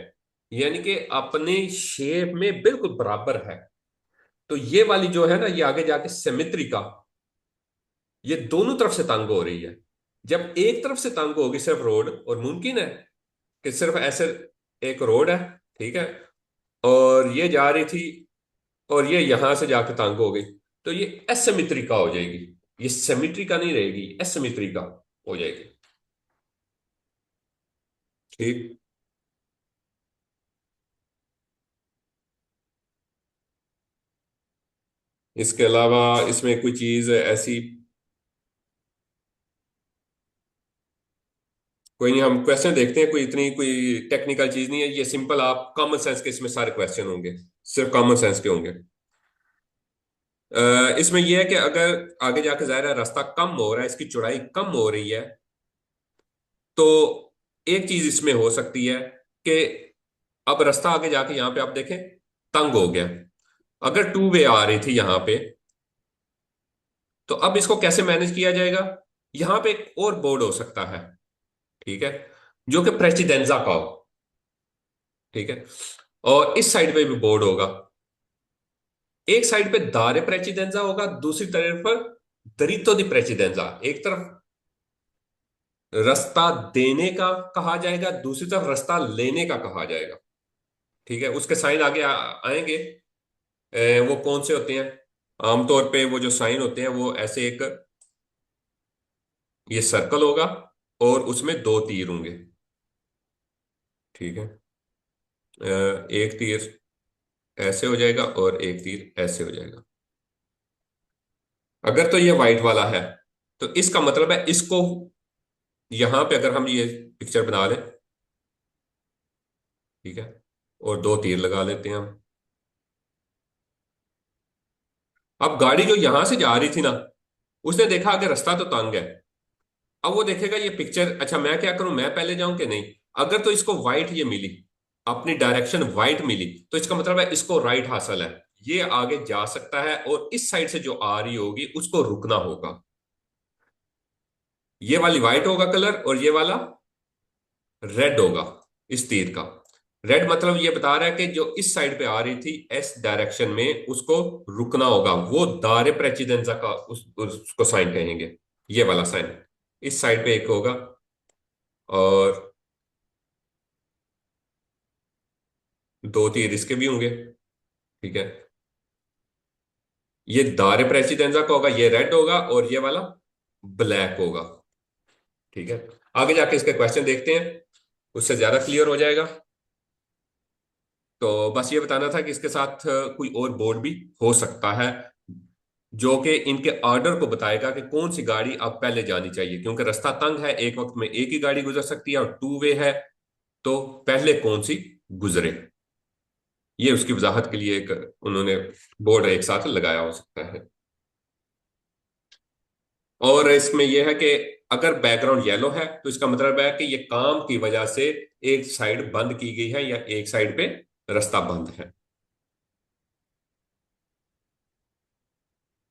यानी कि अपने शेप में बिल्कुल बराबर है। तो ये वाली जो है ना, ये आगे जाके सिमेट्रिका, ये दोनों तरफ से तंग हो रही है। जब एक तरफ से तंग होगी सिर्फ रोड, और मुमकिन है कि सिर्फ ऐसे एक रोड है, ठीक है, और ये जा रही थी, और ये यहां से जाके तंग हो गई, तो ये एसिमेट्रिका हो जाएगी। ये सिमेट्रिका नहीं रहेगी, एसिमेट्रिका हो जाएगी। ठीक। इसके अलावा इसमें कोई चीज ऐसी, कोई नहीं, हम क्वेश्चन देखते हैं, कोई इतनी कोई टेक्निकल चीज नहीं है, ये सिंपल, आप कॉमन सेंस के इसमें सारे क्वेश्चन होंगे, सिर्फ कॉमन सेंस के होंगे। इसमें यह है कि अगर आगे जाके जाहिर है रास्ता कम हो रहा है, इसकी चौड़ाई कम हो रही है, तो एक चीज इसमें हो सकती है कि अब रास्ता आगे जाके यहां पे आप देखें तंग हो गया। अगर टू वे आ रही थी यहां पे, तो अब इसको कैसे मैनेज किया जाएगा? यहां पे एक और बोर्ड हो सकता है, ठीक है, जो कि प्रेसिडेंजा का हो, ठीक है, और इस साइड पे भी बोर्ड होगा। एक साइड पे दारे प्रेसिडेंजा होगा, दूसरी तरफ पर दरितो दी प्रेसिडेंजा। एक तरफ रास्ता देने का कहा जाएगा, दूसरी तरफ रास्ता लेने का कहा जाएगा, ठीक है। उसके साइन आगे आएंगे। वो कौन से होते हैं? आमतौर पे वो जो साइन होते हैं वो ऐसे, एक ये सर्कल होगा और उसमें दो तीर होंगे, ठीक है। एक तीर ऐसे हो जाएगा और एक तीर ऐसे हो जाएगा। अगर तो ये व्हाइट वाला है, तो इसका मतलब है इसको, यहां पे अगर हम ये पिक्चर बना लें, ठीक है, और दो तीर लगा लेते हैं हम। अब गाड़ी जो यहां से जा रही थी ना, उसने देखा कि रास्ता तो तंग है। अब वो देखेगा ये पिक्चर, अच्छा मैं क्या करूं, मैं पहले जाऊं कि नहीं? अगर तो इसको वाइट ये मिली, अपनी डायरेक्शन वाइट मिली, तो इसका मतलब है इसको राइट हासिल है, ये आगे जा सकता है, और इस साइड से जो आ रही होगी उसको रुकना होगा। ये वाली वाइट होगा कलर, और ये वाला रेड होगा, इस तीर का। रेड मतलब ये बता रहा है कि जो इस साइड पे आ रही थी एस डायरेक्शन में, उसको रुकना होगा, वो दारे प्रेसिडेंसा का उसको साइन कहेंगे, ये वाला साइन। इस साइड पे एक होगा, और दो तीर इसके भी होंगे, ठीक है। ये दारे प्रेसिडेंसा का होगा, ये रेड होगा, और ये वाला ब्लैक होगा, ठीक है। आगे जाके इसके क्वेश्चन देखते हैं, उससे ज्यादा क्लियर हो जाएगा। तो बस ये बताना था कि इसके साथ कोई और बोर्ड भी हो सकता है, जो कि इनके ऑर्डर को बताएगा कि कौन सी गाड़ी अब पहले जानी चाहिए, क्योंकि रास्ता तंग है, एक वक्त में एक ही गाड़ी गुजर सकती है, और टू वे है, तो पहले कौन सी गुजरे। ये उसकी वजाहत के लिए एक उन्होंने बोर्ड एक साथ लगाया हो सकता है। और इसमें यह है कि अगर बैकग्राउंड येलो है, तो इसका मतलब है कि ये काम की वजह से एक साइड बंद की गई है, या एक साइड पे रास्ता बंद है।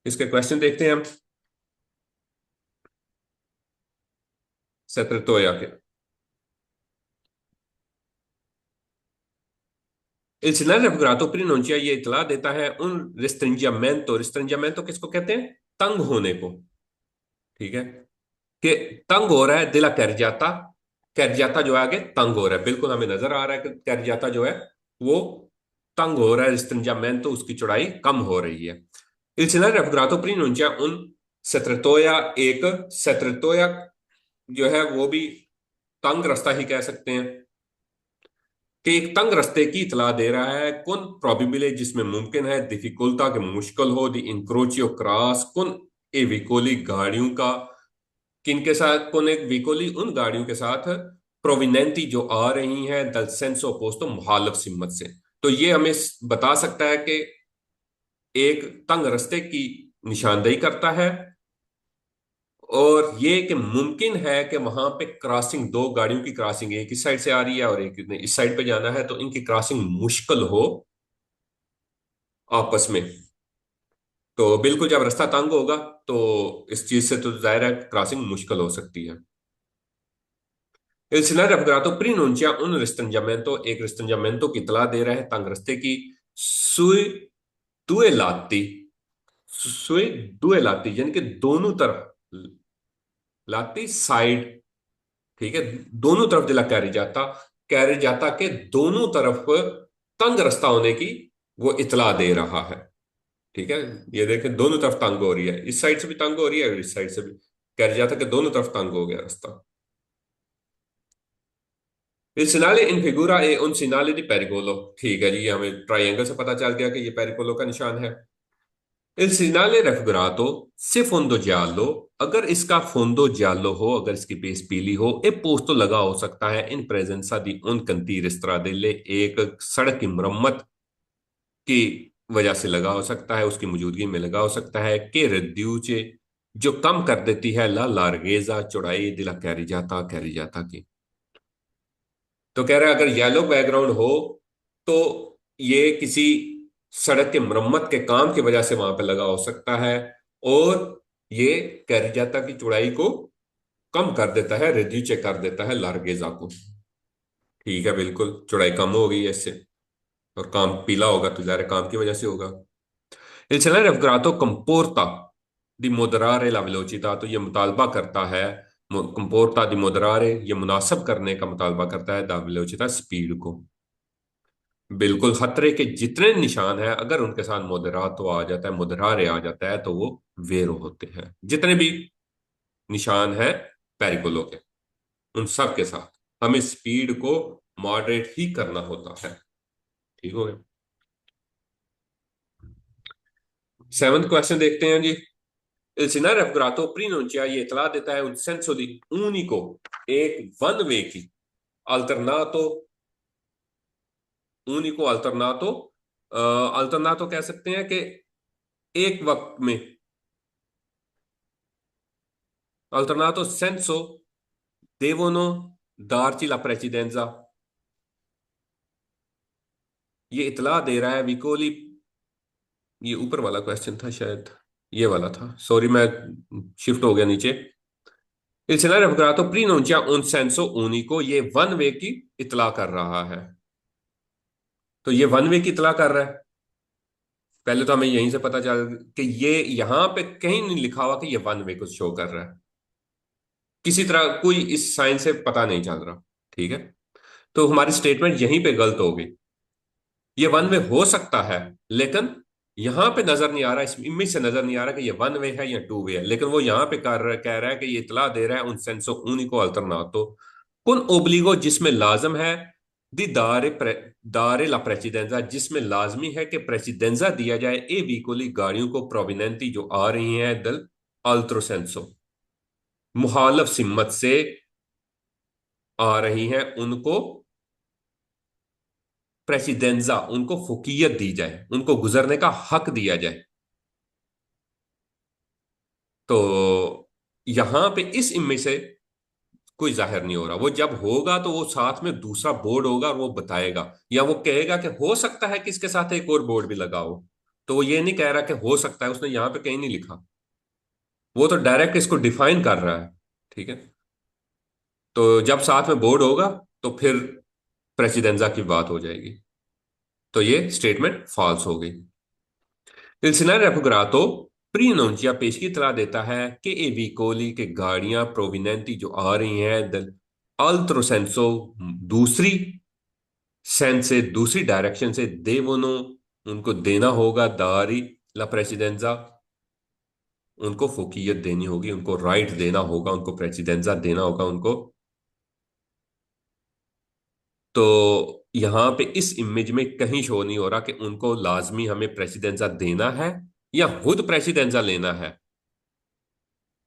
इसके क्वेश्चन देखते हैं हम, सेक्रेटोरिया के। Il segnale raffigurato pronuncia ये इतला देता है उन रिस्ट्रिंजामेंटो, रिस्ट्रिंजामेंटो किसको कहते हैं? तंग होने को, ठीक है, कि तंग हो रहा है दिला कर जाता, कर जाता जो है आगे तंग हो रहा है, बिल्कुल हमें नजर आ रहा है कि कर जाता जो है वो तंग हो रहा है, रिस्ट्रिंजामेंटो उसकी चौड़ाई कम हो रही है। Il segnale raffigurato pronuncia un setretoia, एक सेट्रेटोया जो है वो भी तंग रास्ता ही कह सकते हैं, कि एक तंग रास्ते की इतला दे रहा है, कौन प्रोबेबल जिसमें मुमकिन है डिफिकुल्टा के मुश्किल हो, दी इंक्रोचियो क्रॉस कौन ए विकोली गाड़ियों का, किन के साथ, कौन एक विकोली उन गाड़ियों के साथ प्रोविनेंटी जो आ रही हैं दल सेंस ओपोस्तो मुहालफ सिमत से। तो ये हमें बता सकता है कि एक तंग रास्ते की निशानदेही करता है, और ये कि मुमकिन है कि वहां पे क्रॉसिंग, दो गाड़ियों की क्रॉसिंग, एक इस साइड से आ रही है और एक ने इस साइड पे जाना है, तो इनकी क्रॉसिंग मुश्किल हो आपस में। तो बिल्कुल जब रास्ता तंग होगा तो इस चीज से तो जाहिर है क्रॉसिंग मुश्किल हो सकती है। Il Senato preannuncia un restringimento e il restringimento की इतला दे रहा है तंग रास्ते की sui due lati sui due lati यानी कि दोनों तरफ, लाती साइड, ठीक है, दोनों तरफ जिला कैरी जाता के दोनों तरफ तंग रास्ता होने की वो इतला दे रहा है। ठीक है, ये देखें दोनों तरफ तंग हो रही है, इस साइड से भी तंग हो रही है और इस साइड से भी, कैरी जाता कि दोनों तरफ तंग हो गया रास्ता। Il segnale in figura è un segnale di pericolo, ठीक है जी, ये हमें ट्राइंगल से पता चल गया कि ये पेरिकोलो का निशान है। Il segnale raffigurato se fondo giallo, अगर इसका फोंदो giallo हो, अगर इसकी बेस पीली हो, ए पोस्तो लगा हो सकता है इन presenza di un cantiere stradale, एक सड़क की मरम्मत की वजह से लगा हो सकता है, उसकी मौजूदगी में लगा हो सकता है, कि रिड्यूce जो कम कर देती है ला लार्गेजा चौड़ाई दिला कैरी जाता की। तो कह रहा है अगर येलो बैकग्राउंड हो तो ये किसी सड़क के मरम्मत के काम की वजह से वहां पे लगा हो सकता है, और ये कैरिजाता की चौड़ाई को कम कर देता है, रिड्यूस कर देता है लार्गेजा को। ठीक है, बिल्कुल चौड़ाई कम हो गई है इससे, और काम पीला होगा तो ज़ाहिर है काम की वजह से होगा। Il Segnale Raffigurato comporta di moderare la velocità, तो ये मुतालबा करता है, comporta di moderare, ये मुनासब करने का मुतालबा करता है द वेलोचिटा स्पीड को। बिल्कुल खतरे के जितने निशान हैं अगर उनके साथ मोदरातो आ जाता है, मोदरारे आ जाता है, तो वो वेरो होते हैं, जितने भी निशान हैं पेरिकोलो के, उन सब के साथ हमें स्पीड को मॉडरेट ही करना होता है। ठीक हो गया। सेवंथ क्वेश्चन देखते हैं जी। Il Segnale Raffigurato pronuncia ये इतला देता है un senso di unico, एक वन वे की, अल्टरनातो, unico अल्टरनातो, अल्टरनातो कह सकते हैं कि एक वक्त में, alternato senso devono darci la precedenza, ये इतला दे रहा है विकोली, ये ऊपर वाला क्वेश्चन था शायद, ये वाला था, सॉरी मैं शिफ्ट हो गया नीचे। Il scenario raffigurato pronuncia un senso unico, ये वन वे की इतला कर रहा है। तो ये वन वे की इतला कर रहा है, पहले तो हमें यहीं से पता चल कि ये यहां पे कहीं नहीं लिखा हुआ कि ये वन वे को शो कर रहा है, किसी तरह कोई इस साइन से पता नहीं चल रहा। ठीक है, तो हमारी स्टेटमेंट यहीं पे गलत हो गई। ये वन वे हो सकता है, लेकिन यहां पे नजर नहीं आ रहा, इस इमेज से नजर नहीं आ रहा कि ये वन वे है या टू वे है, लेकिन वो यहां पे कह रहा है कि ये इतला दे रहा है उन सेंसो उनिको अल्टरनातो कुन ओब्लिगो, जिसमें लाजम है दी दारे ला प्रेसिडेंजा, जिसमें लाजमी है कि प्रेसिडेंजा दिया जाए ए व्हीकोली गाड़ियों को प्रोविनेंटी जो आ रही हैं दल अल्ट्रो सेंसो, मुखालफ सिमत से आ रही हैं उनको प्रेसिडेंजा, उनको फुकीयत दी जाए, उनको गुजरने का हक दिया जाए। तो यहां पे इस इमेज से कोई जाहिर नहीं हो रहा, वो जब होगा तो वो साथ में दूसरा बोर्ड होगा और वो बताएगा, या वो कहेगा कि हो सकता है कि इसके साथ एक और बोर्ड भी लगा हो, तो वो ये नहीं कह रहा कि हो सकता है, उसने यहां पे कहीं नहीं लिखा, वो तो डायरेक्ट इसको डिफाइन कर रहा है। ठीक है, तो जब साथ में बोर्ड होगा तो फिर प्रेसिडेंजा की बात हो जाएगी, तो ये स्टेटमेंट फॉल्स हो गई। Il scenario raffigurato प्रीनोंचिया पेशगी इतला देता है कि एवी कोहली के गाड़ियां प्रोविनेंटी जो आ रही हैं दल अल्ट्रोसेंसो, दूसरी सेंस से, दूसरी डायरेक्शन से, देवोनो, उनको देना होगा दारी ला प्रेसिडेंजा, उनको फोकियत देनी होगी, उनको राइट देना होगा, उनको प्रेसिडेंजा देना होगा उनको। तो यहां पे इस इमेज में कहीं शो नहीं हो रहा कि उनको लाजमी हमें प्रेसिडेंजा देना है या खुद प्रेसिडेंजा लेना है,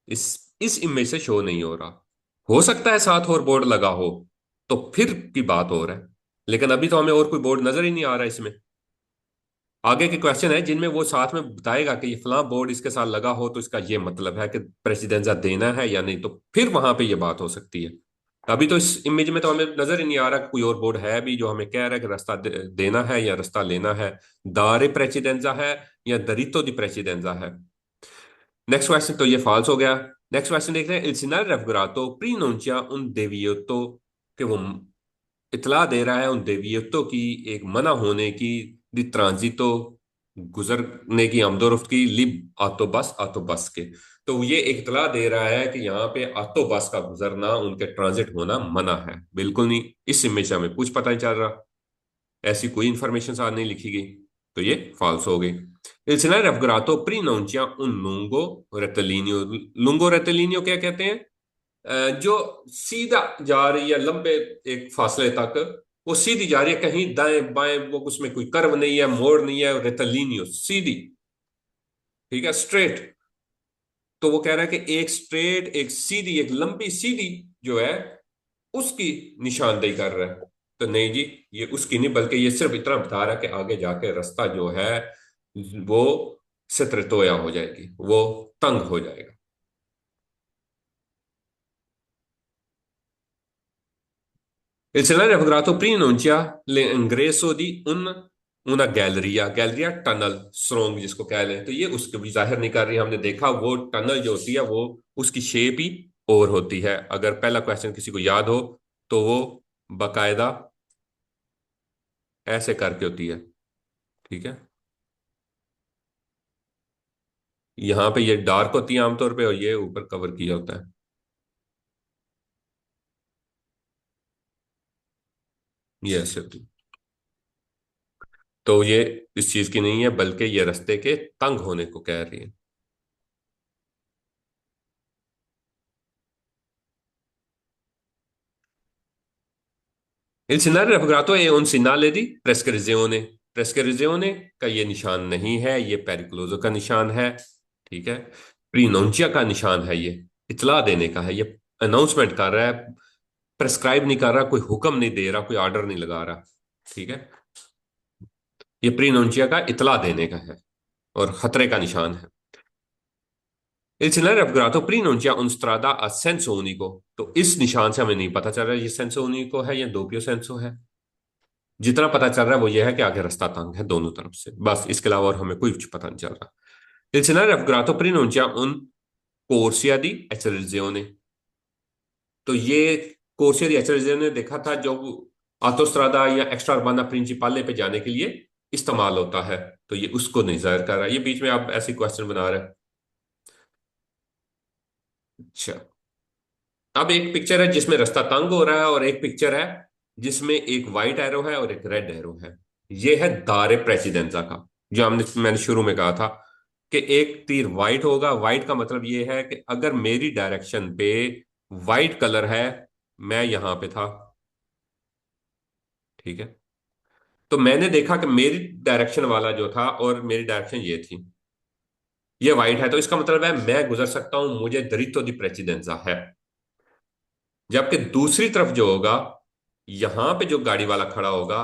इस इमेज से शो नहीं हो रहा। हो सकता है साथ और बोर्ड लगा हो तो फिर की बात हो रहा है, लेकिन अभी तो हमें और कोई बोर्ड नजर ही नहीं आ रहा इसमें। आगे के क्वेश्चन है जिनमें वो साथ में बताएगा कि ये फलां बोर्ड इसके साथ लगा हो तो इसका ये मतलब है कि प्रेसिडेंजा देना है या नहीं, तो फिर वहां पे ये बात हो सकती है। अभी तो इस इमेज में तो हमें नजर ही नहीं आ रहा कि कोई और बोर्ड है भी जो हमें कह रहा है कि रास्ता देना है या रास्ता लेना है। दारे प्रेसिडेंजा है या दरितो दी प्रेसिडेंजा है। नेक्स्ट क्वेश्चन तो ये फॉल्स हो गया। नेक्स्ट क्वेश्चन देखते हैं। इल Senar Referato pronuncia un divieto, कि वो इतला दे रहा है उन देवियतों की एक मना होने की, दी ट्रांजितो, गुजरने की, आमदोरफ्त की, लिब आतो बस के। तो ये एक इतला दे रहा है कि यहाँ पे आतो बस का गुजरना, उनके ट्रांजिट होना मना है। बिल्कुल नहीं, इस इमेज से हमें कुछ पता नहीं चल रहा, ऐसी कोई इंफॉर्मेशन साथ नहीं लिखी गई। तो ये फॉल्स हो गई। Il Senar Referato pronuncia un lungo rettilineo। लुंगो रेटिलिनियो क्या कहते हैं? जो सीधा जा रही है लंबे एक फासले तक, वो सीधी जा रही है, कहीं दाएं बाएं वो उसमें कोई कर्व नहीं है, मोड़ नहीं है, रेतलिनियो सीधी। ठीक है, स्ट्रेट। तो वो कह रहा है कि एक स्ट्रेट, एक सीधी, एक लंबी सीधी जो है, उसकी निशानदेही कर रहा है। तो नहीं जी, ये उसकी नहीं, बल्कि ये सिर्फ इतना बता रहा है कि आगे जाके रास्ता जो है वो सित्रतोया हो जाएगी, वो तंग हो जाएगा। Il scenario fotografato pronuncia l'ingresso di una Galleria, Galleria tunnel, सुरंग जिसको कह लें, तो ये उसको भी जाहिर नहीं कर रही। हमने देखा वो टनल जो होती है वो उसकी शेप ही और होती है। अगर पहला क्वेश्चन किसी को याद हो तो वो बकायदा ऐसे करके होती है। ठीक है, यहाँ पे ये डार्क होती है आमतौर पे और ये ऊपर कवर किया होता है। ये ऐसे होती है। तो ये इस चीज की नहीं है, बल्कि ये रास्ते के तंग होने को कह रही है। Il segnale raffigurato è un segnale di prescrizione। प्रेस्क्रिzione का ये निशान नहीं है, ये पेरिक्लोजो का निशान है। ठीक है, प्रीनोंचिया का निशान है, ये इतला देने का है, ये अनाउंसमेंट कर रहा है, प्रेस्क्राइब नहीं कर रहा, कोई हुक्म नहीं दे रहा, कोई ऑर्डर नहीं लगा रहा। ठीक है, ये प्रीनोंचिया का इतला देने का है और खतरे का निशान है। Il segnale raffigurato pronuncia un strada a senso unico। तो इस निशान से हमें नहीं पता चल रहा है ये सेंसो unico है या दोपियो सेंसो है। जितना पता चल रहा है वो ये है कि आगे रास्ता तंग है दोनों तरफ से, बस इसके अलावा और हमें कुछ पता नहीं चल रहा। Il scenario raffigurato pronuncia un corsia di accelerazione। तो ये कोर्सिया दी accelerazione ने देखा था जो ऑटोस्ट्रादा या एक्स्ट्रा अर्बाना प्रिंसिपाले पे जाने के लिए इस्तेमाल होता है। तो ये उसको नहीं जाहिर कर रहा है, ये बीच में आप ऐसे क्वेश्चन बना रहे हैं। अच्छा, अब एक पिक्चर है जिसमें रास्ता तंग हो रहा है और एक पिक्चर है जिसमें एक वाइट एरो है और एक रेड एरो है। ये है दारे प्रेसिडेंसा का, जो मैंने शुरू में कहा था कि एक तीर वाइट होगा। वाइट का मतलब ये है कि अगर मेरी डायरेक्शन पे वाइट कलर है, मैं यहां पे था। ठीक है, तो मैंने देखा कि मेरी डायरेक्शन वाला जो था और मेरी डायरेक्शन ये थी, ये वाइट है, तो इसका मतलब है मैं गुजर सकता हूं, मुझे दरितो दी प्रेसिडेंसा है। जबकि दूसरी तरफ जो होगा, यहां पे जो गाड़ी वाला खड़ा होगा,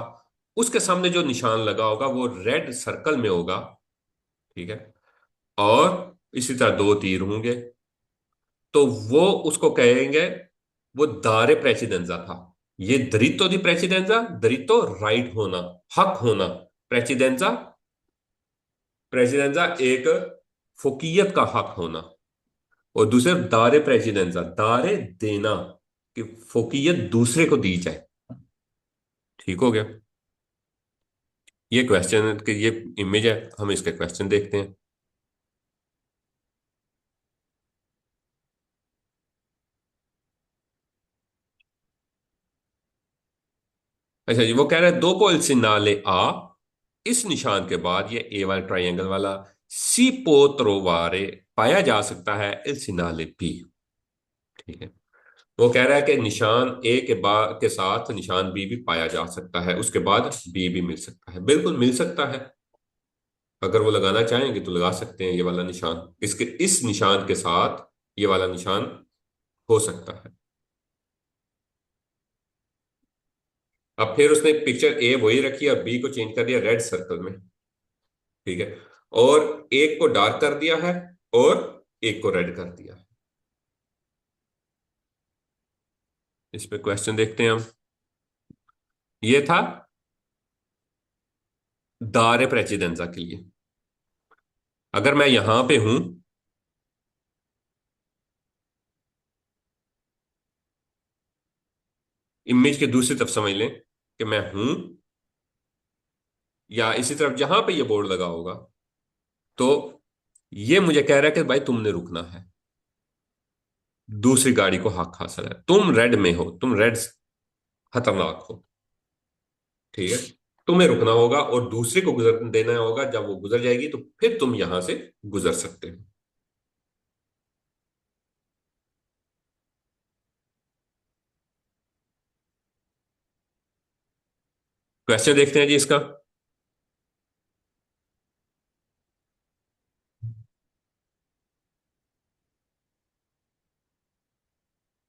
उसके सामने जो निशान लगा होगा वो रेड सर्कल में होगा। ठीक है, और इसी तरह दो तीर होंगे, तो वो उसको कहेंगे, वो दारे प्रेसिडेंजा था। ये दरितो दी प्रेसिडेंजा, दरितो राइट होना, हक होना। प्रेसिडेंजा, प्रेसिडेंजा एक फोकियत का हक होना। और दूसरे दारे प्रेसिडेंजा, दारे देना, कि फोकियत दूसरे को दी जाए। ठीक हो गया, ये क्वेश्चन के ये इमेज है, हम इसके क्वेश्चन देखते हैं। अच्छा जी, वो कह रहा है दो को सिनाले आ, इस निशान के बाद ये ए वाला ट्राइंगल वाला सी पोत्रोवारे पाया जा सकता है इल सिनाले बी। ठीक है, वो कह रहा है कि निशान ए के बाद के साथ निशान बी भी पाया जा सकता है, उसके बाद बी भी मिल सकता है। बिल्कुल मिल सकता है, अगर वो लगाना चाहेंगे तो लगा सकते हैं ये वाला निशान, इसके इस निशान के साथ ये वाला निशान हो सकता है। अब फिर उसने पिक्चर ए वही रखी और बी को चेंज कर दिया रेड सर्कल में। ठीक है, और एक को डार्क कर दिया है और एक को रेड कर दिया है। इस पे क्वेश्चन देखते हैं हम। ये था दारे प्रेसिडेंजा के लिए। अगर मैं यहां पे हूं, इमेज के दूसरी तरफ समझ लें कि मैं हूं, या इसी तरफ जहां पे ये बोर्ड लगा होगा, तो ये मुझे कह रहा है कि भाई तुमने रुकना है, दूसरी गाड़ी को हक हासिल है, तुम रेड में हो, तुम रेड खतरनाक हो। ठीक है, तुम्हें रुकना होगा और दूसरे को गुजर देना होगा। जब वो गुजर जाएगी तो फिर तुम यहां से गुजर सकते हो। क्वेश्चन देखते हैं जी इसका।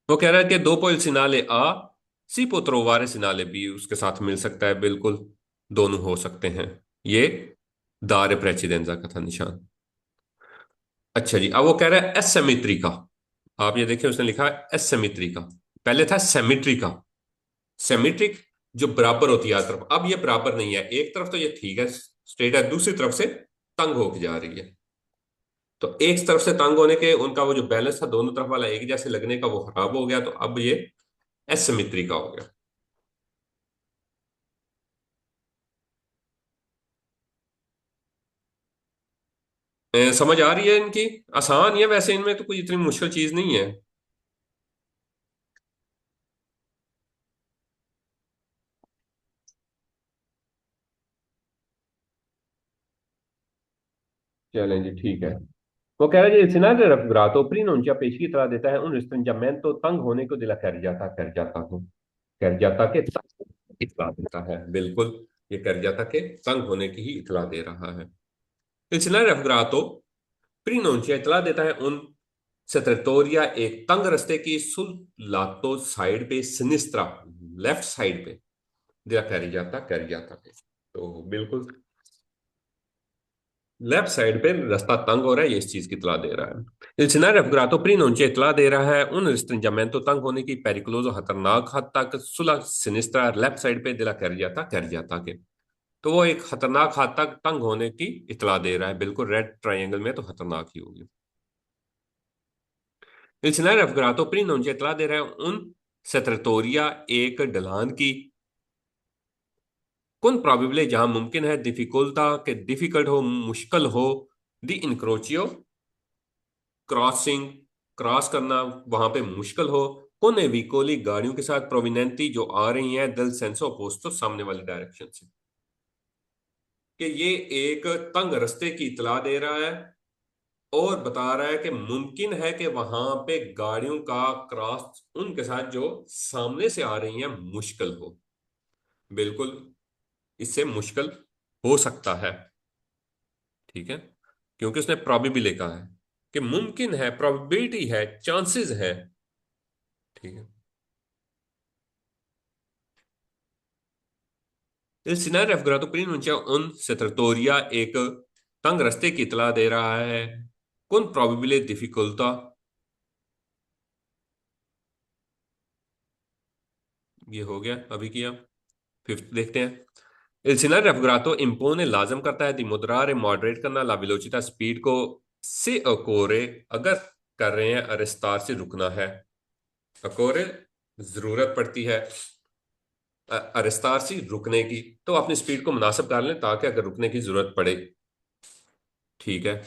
वो कह रहा है कि dopo il segnale A si può trovare segnale B, उसके साथ मिल सकता है, बिल्कुल दोनों हो सकते हैं। ये दार प्रेसिडेंजा का था निशान। अच्छा जी, अब वो कह रहा है एसिमेट्री का। आप ये देखिए, उसने लिखा है एसिमेट्री का। पहले था सेमेट्री का। सेमेट्रिक जो बराबर होती है हर तरफ, अब ये बराबर नहीं है। एक तरफ तो ये ठीक है, स्ट्रेट है, दूसरी तरफ से तंग होके जा रही है। तो एक तरफ से तंग होने के उनका वो जो बैलेंस था दोनों तरफ वाला एक जैसे लगने का, वो खराब हो गया, तो अब ये एसिमेट्री का हो गया। समझ आ रही है इनकी? आसान ही है वैसे, इनमें तो कोई इतनी मुश्किल चीज नहीं है। चलें जी, ठीक है। वो कह रहे हैं इतना raffigurato prima non ci पेशगी इतला देता है उन रिस्ट्रिंजामेंट, तो तंग होने को दिला कर जाता हूँ, कर जाता के तंग इतला देता है, बिल्कुल। ये कर जाता के तंग होने की ही इतला दे रहा है। इतना raffigurato prima non ci इतला देता है उन सेट्रेटोरिया, एक तंग रस्ते की सुल लातो साइड पे सिनिस्त्रा, लेफ्ट साइड पे दिला कर जाता है। तो बिल्कुल लेफ्ट साइड पे रास्ता तंग हो रहा है, ये इस चीज की इतला दे रहा है। Il scenario raffigurato prima non ci इतला दे रहा है उन रिस्ट्रिंजामेंटो, तंग होने की, पेरिकुलोजो खतरनाक हद तक, सुलह सिनिस्ट्रा लेफ्ट साइड पे दिला कर जाता के। तो वो एक खतरनाक हद तक तंग होने की इतला दे रहा है, बिल्कुल रेड ट्रायंगल में तो खतरनाक ही होगी। Il scenario raffigurato prima non ci इतला दे रहा है उन सेट्रेटोरिया, एक ढलान की, कौन प्रोबेबली जहां मुमकिन है, डिफिकल्टा के डिफिकल्ट हो, मुश्किल हो, दी इनक्रोचियो क्रॉसिंग, क्रॉस करना वहां पे मुश्किल हो, कोने विकोली गाड़ियों के साथ प्रोविनेंटी जो आ रही हैं दल सेंसो अपोस्तो, सामने वाली डायरेक्शन से, कि ये एक तंग रास्ते की इतला दे रहा है और बता रहा है कि मुमकिन है कि वहां पे गाड़ियों का क्रॉस उनके साथ जो सामने से आ रही हैं मुश्किल हो, बिल्कुल इससे मुश्किल हो सकता है। ठीक है, क्योंकि उसने प्रोबेबली लिखा है कि मुमकिन है, प्रोबेबिलिटी है, चांसेस है। ठीक है, Il scenario raffigurato prima non c'è un settatoria, एक तंग रास्ते की इतला दे रहा है, कौन प्रोबेबली डिफिकल्टा, ये हो गया अभी किया। फिफ्थ देखते हैं। Il scenario raffigurato impone, लाजम करता है, दी moderare मॉडरेट करना, ला वेलोसिटा स्पीड को, से अकोरे अगर कर रहे हैं अरेस्तार से रुकना है, अकोरे जरूरत पड़ती है अरेस्तार से रुकने की, तो अपनी स्पीड को मुनासिब कर लें ताकि अगर रुकने की जरूरत पड़े। ठीक है,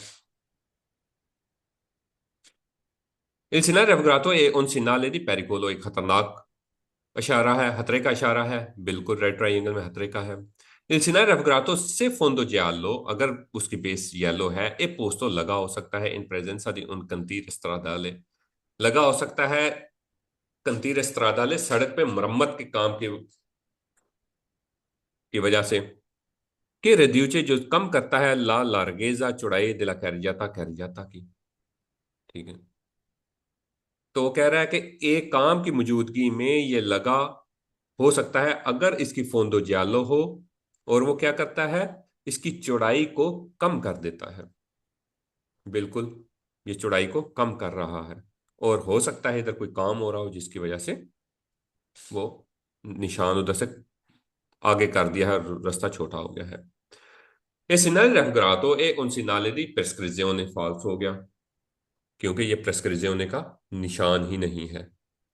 Il scenario raffigurato è un segnale di pericolo, एक खतरनाक इशारा है, खतरे का इशारा है, बिल्कुल रेड ट्रायंगल में खतरे का है। Il scenario raffigurato se fondo giallo, अगर उसकी बेस येलो है, ए पोस्तो लगा हो सकता है इन presenza di un cantiere stradale, लगा हो सकता है कंतीर स्त्रादाले, सड़क पे मरम्मत के काम की वजह से, कि रेड्यूचे जो कम करता है ला लार्गेजा चौड़ाई दिला कर जाता की। ठीक है, तो वो कह रहा है कि एक काम की मौजूदगी में ये लगा हो सकता है अगर इसकी फोंदो ज्यालो हो, और वो क्या करता है, इसकी चौड़ाई को कम कर देता है, बिल्कुल ये चौड़ाई को कम कर रहा है, और हो सकता है इधर कोई काम हो रहा हो जिसकी वजह से वो निशान उधर से आगे कर दिया है, रास्ता छोटा हो गया है। ये sinal referato è un segnale di prescrizione falso हो गया, क्योंकि ये प्रेस्क्रिzione का निशान ही नहीं है।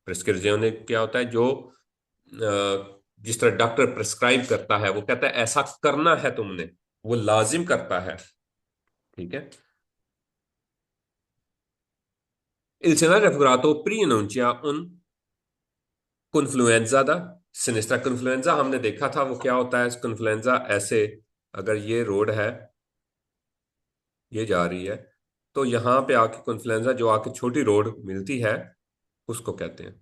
प्रेस्क्रिzione क्या होता है? जो जिस तरह डॉक्टर प्रिस्क्राइब करता है, वो कहता है ऐसा करना है तुमने, वो लाजिम करता है। ठीक है। Il segnale raffigurato preannuncia un कन्फ्लुएंजा दा सिनिस्ट्रा। कन्फ्लुएंजा हमने देखा था वो क्या होता है। कन्फ्लुएंजा ऐसे, अगर ये रोड है, ये जा रही है, तो यहां पे आके कन्फ्लुएंजा जो आके छोटी रोड मिलती है, उसको कहते हैं,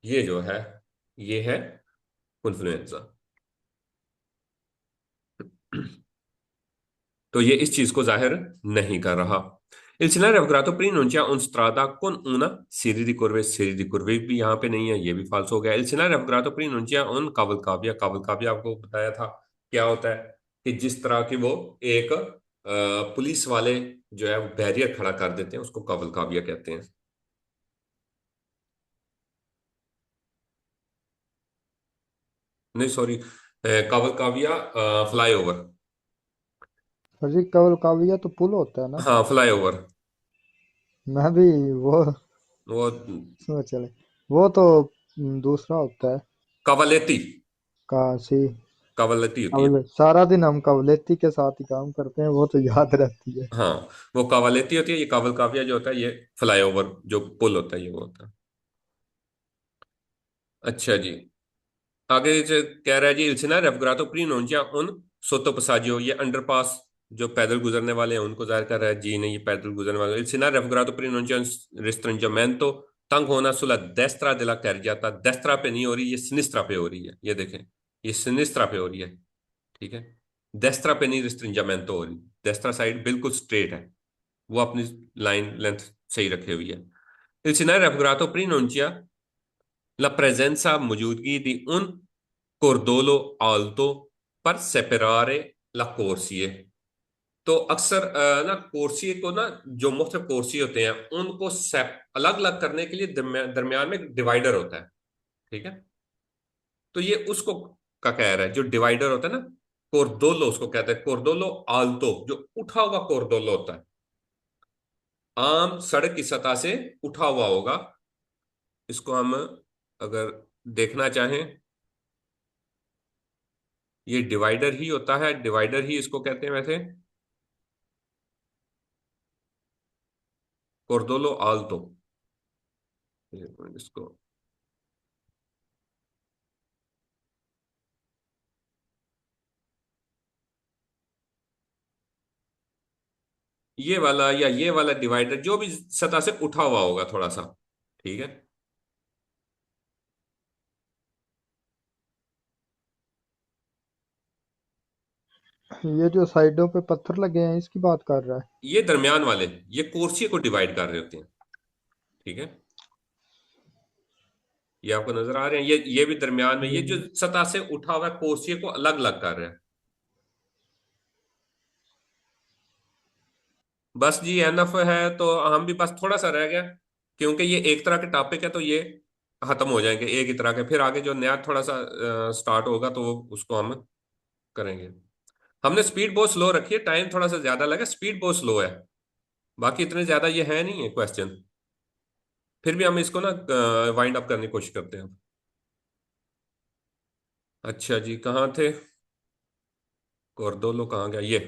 ये जो है, ये है कन्फ्लुएंजा। तो ये इस चीज को जाहिर नहीं कर रहा। Il scenario raffigurato preannuncia un strada con una serie di curve भी यहाँ पे नहीं है, ये भी फाल्स हो गया। Il scenario raffigurato preannuncia un cavalcavia। cavalcavia आपको बताया था क्या होता है, कि जिस तरह की वो एक पुलिस वाले जो है बैरियर खड़ा कर देते हैं, उसको cavalcavia कहते हैं। नहीं सॉरी, cavalcavia फ्लाईओवर। सर जी कवल काविया तो पुल होता है ना। हाँ फ्लाईओवर। मैं भी वो वो सोच चले, वो तो दूसरा होता है। कवलेती, काशी। कवलेती होती है। कवल सारा दिन हम कवलेती के साथ ही काम करते हैं, वो तो याद रहती है। हाँ, वो कवालेती होती है, ये कावल काविया जो होता है, ये फ्लाईओवर जो पुल होता है, ये वो होता है। अच्छा जी, आगे जो कह रहा है जी, इल्सिना रेफग्रातो प्रीनोंजिया उन सोतो पसाजियो, ये अंडरपास जो पैदल गुजरने वाले हैं उनको जाहिर कर रहा है। जी नहीं, ये पैदल गुजरने वाले। इल्सिना रेफग्रातो प्रीनोंजिया रिस्ट्रिंजामेंटो तंग होना सुला डेस्त्रा दिला कर जाता, डेस्त्रा पे नहीं हो रही, ये सिनिस्त्रा पे हो रही है। ये देखें, ये सिनिस्त्रा पे हो रही है। ठीक है, डेस्त्रा पे नहीं रिस्ट्रिंजामेंटो हो रही। डेस्त्रा साइड बिल्कुल स्ट्रेट है, वो अपनी लाइन लेंथ सही रखे हुई है। Il scenario raffigurato pronuncia la presenza मौजूदगी di un cordolo alto per separare la corsie। तो अक्सर ना कोर्सिए को ना, जो मुख्तलिफ कोर्सिए होते हैं उनको अलग अलग करने के लिए दरमियान में एक डिवाइडर होता है। ठीक है। तो ये उसको का कह रहा है, जो डिवाइडर होता है ना, कोर्दोलो उसको कहते हैं। कोर्दोलो आल्तो जो उठा हुआ कोर्दोलो होता है, आम सड़क की सतह से उठा हुआ होगा। इसको हम अगर देखना चाहें, ये डिवाइडर ही होता है, डिवाइडर ही इसको कहते हैं वैसे, कोर्दोलो आल्तो। इसको, ये वाला या ये वाला डिवाइडर जो भी सतह से उठा हुआ होगा थोड़ा सा। ठीक है। ये जो साइडों पे पत्थर लगे हैं इसकी बात कर रहा है। ये दरमियान वाले, ये कोर्सिए को डिवाइड कर रहे होते हैं। ठीक है, ये आपको नजर आ रहे हैं, ये भी दरमियान में, ये जो जी। सतह से उठा हुआ कोर्सिए को अलग अलग कर रहे हैं। बस जी एनफ है, तो हम भी बस थोड़ा सा रह गया, क्योंकि ये एक तरह के टॉपिक है, तो ये खत्म हो जाएंगे एक ही तरह के। फिर आगे जो नया थोड़ा सा स्टार्ट होगा, तो उसको हम करेंगे। हमने स्पीड बहुत स्लो रखी है, टाइम थोड़ा सा ज्यादा लगा, स्पीड बहुत स्लो है। बाकी इतने ज्यादा ये है नहीं है क्वेश्चन। फिर भी हम इसको ना वाइंड अप करने की कोशिश करते हैं। अच्छा जी, कहाँ थे? कोर्दोलो कहाँ गया ये?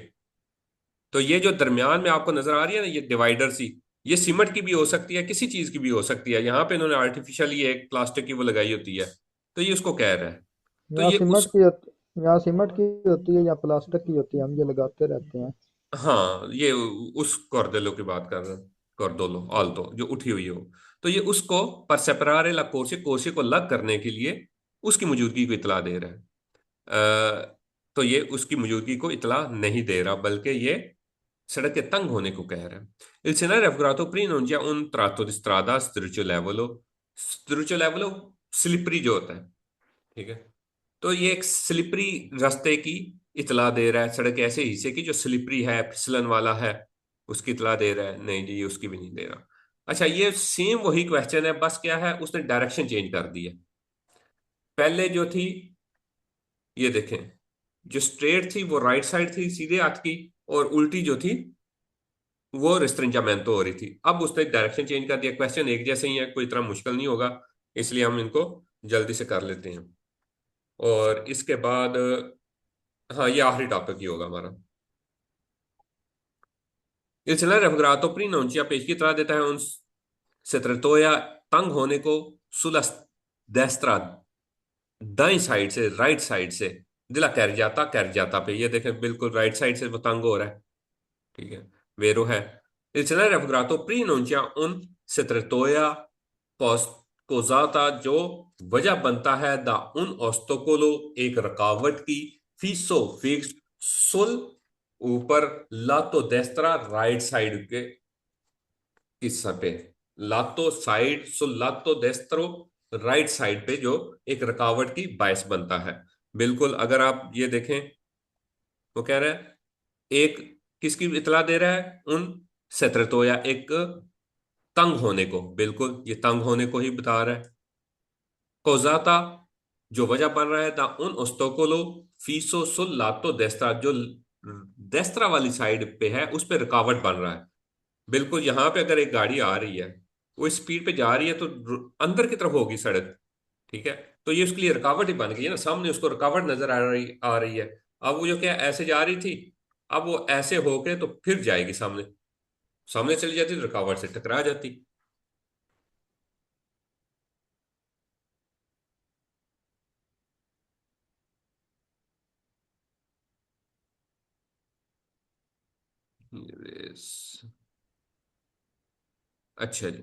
तो ये जो दरमियान में आपको नजर आ रही है ना, ये डिवाइडर सी, ये सीमेंट की भी हो सकती है, किसी चीज की भी हो सकती है। यहाँ पे इन्होंने आर्टिफिशियल ये एक प्लास्टिक की वो लगाई होती है, तो ये उसको कह रहा है। तो यहाँ ये सीमेंट उस, की होती, यहाँ सीमेंट की होती है या प्लास्टिक की होती है, हम ये लगाते रहते हैं। हाँ ये उस कॉर्देलो की बात कर रहे हैं, कॉर्दोलो आल्तो जो उठी हुई हो। तो ये उसको पर सेपरारे ला कोर्सी, कोर्सी को अलग करने के लिए उसकी मौजूदगी को इतला दे रहा है। तो ये उसकी मौजूदगी को इतला नहीं दे रहा, बल्कि ये सड़क के तंग होने को कह रहा है। Il scenario raffigurato preannuncia un tratto di strada sdrucciolevole। sdrucciolevole slippery जो होता है। ठीक है, तो ये एक स्लिपरी रास्ते की इतला दे रहा है, सड़क ऐसे हिस्से की जो स्लिपरी है, फिसलन वाला है, उसकी इतला दे रहा है। नहीं जी, ये उसकी भी नहीं दे रहा। अच्छा, ये सेम वही क्वेश्चन है, बस क्या है उसने डायरेक्शन चेंज कर दी है। पहले जो थी, ये देखें, जो स्ट्रेट थी वो राइट साइड थी सीधे हाथ की, और उल्टी जो थी वो रिस्ट्रिंजामेंटो हो रही थी। अब उसने डायरेक्शन चेंज कर दिया। क्वेश्चन एक जैसे ही है, कोई इतना मुश्किल नहीं होगा, इसलिए हम इनको जल्दी से कर लेते हैं। और इसके बाद हाँ, ये आखिरी टॉपिक ही होगा हमारा। Il scenario raffigurato prima non ci peschi tra देता है उन सेत्रतोया तंग होने को सुला destra, दाई साइड से, राइट साइड से, दिला कर जाता पे, ये देखें बिल्कुल राइट साइड से वो तंग हो रहा है। ठीक है, वेरो है। Il scenario raffigurato prima non c'è un setretoia cosata जो वजह बनता है दा उन ostacolo, एक रुकावट की, फिसो फिक्स सुल, ऊपर लातो देस्त्रा, राइट साइड के हिस्सा पे, लातो साइड सुल लातो देस्त्रो, राइट साइड पे जो एक रुकावट की बायस बनता है। बिल्कुल, अगर आप ये देखें, वो कह रहा है एक, किसकी इतला दे रहा है, उन सत्रतो या एक तंग होने को, बिल्कुल ये तंग होने को ही बता रहा है। कोजाता जो वजह बन रहा है था उन ओस्तोकोलो फीसो सुल लातो देस्त्रा, जो देस्त्रा वाली साइड पे है उस पे रुकावट बन रहा है। बिल्कुल, यहां पे अगर एक गाड़ी आ रही है, वो स्पीड पे जा रही है तो अंदर की तरफ होगी सड़क। ठीक है, तो ये उसके लिए रुकावट ही बन गई है ना, सामने उसको रुकावट नजर आ रही है। अब वो जो क्या ऐसे जा रही थी, अब वो ऐसे होके तो फिर जाएगी सामने, सामने चली जाती तो रुकावट से टकरा जाती। Yes. अच्छा जी।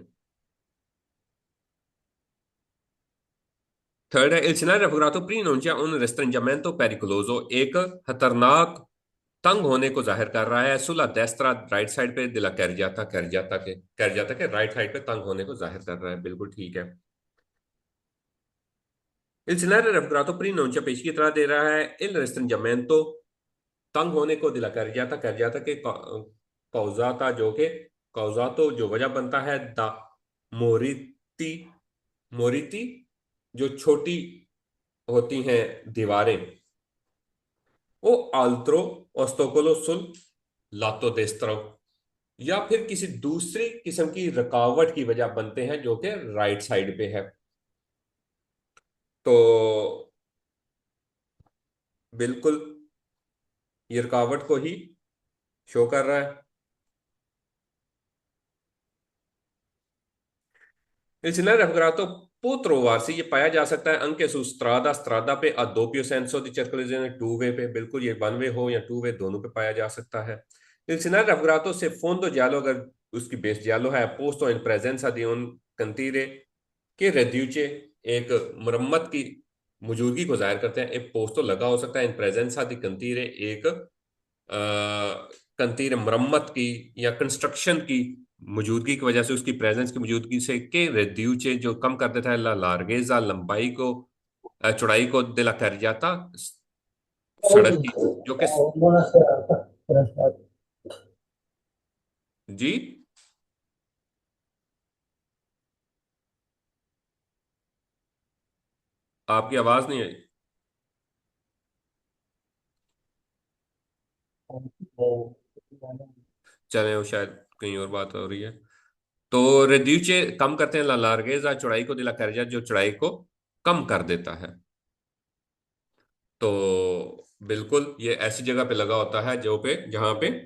थर्ड है, il scenario raffigurato prima non c'è un restringimento pericoloso, एक खतरनाक तंग होने को जाहिर कर रहा है सुला देस्त्रा, राइट साइड पे, दिला कर जाता के राइट साइड पे तंग होने को जाहिर कर रहा है। बिल्कुल ठीक है। il scenario raffigurato prima non c'è पेश की तरह दे रहा है il restringimento, तंग होने को दिला कर जाता के कौजाता जो के, कौजातो जो वजह बनता है द मोरिती, मोरिती जो छोटी होती हैं दीवारें, ओ आल्त्रो ओस्तोकोलो सुल लातो देस्त्रो, या फिर किसी दूसरी किस्म की रुकावट की वजह बनते हैं जो कि राइट साइड पे है। तो बिल्कुल ये रुकावट को ही शो कर रहा है। Il raffigurato può trovarsi, ये पाया जा सकता है anche su strada, strada पे a doppio senso di circolazione, two way पे, बिल्कुल ये वन वे हो या टू वे, दोनों पे पाया जा सकता है। Il scenario raffigurato se fondo giallo, अगर उसकी बेस giallo है, posto in presenza di un cantiere che riduce, एक मरम्मत की मौजूदगी को जाहिर करते हैं। एक पोस्तो लगा हो सकता है इन प्रेजेंसा दी कंतीरे, एक कंतीर मरम्मत की या कंस्ट्रक्शन की मौजूदगी की वजह से, उसकी प्रेजेंस की मौजूदगी से, के रेड्यूचे जो कम कर देता है ला लार्गेजा, लंबाई को, चौड़ाई को, दिला कर जाता सड़क की, जो कि, Buonasera. Buonasera. जी, आपकी आवाज नहीं आई। चले, वो शायद कहीं और बात हो रही है। तो रेड्यूचे कम करते हैं ला लार्गेजा, चौड़ाई को, दिला कर जो चौड़ाई को कम कर देता है। तो बिल्कुल ये ऐसी जगह पे लगा होता है जो पे जहां पे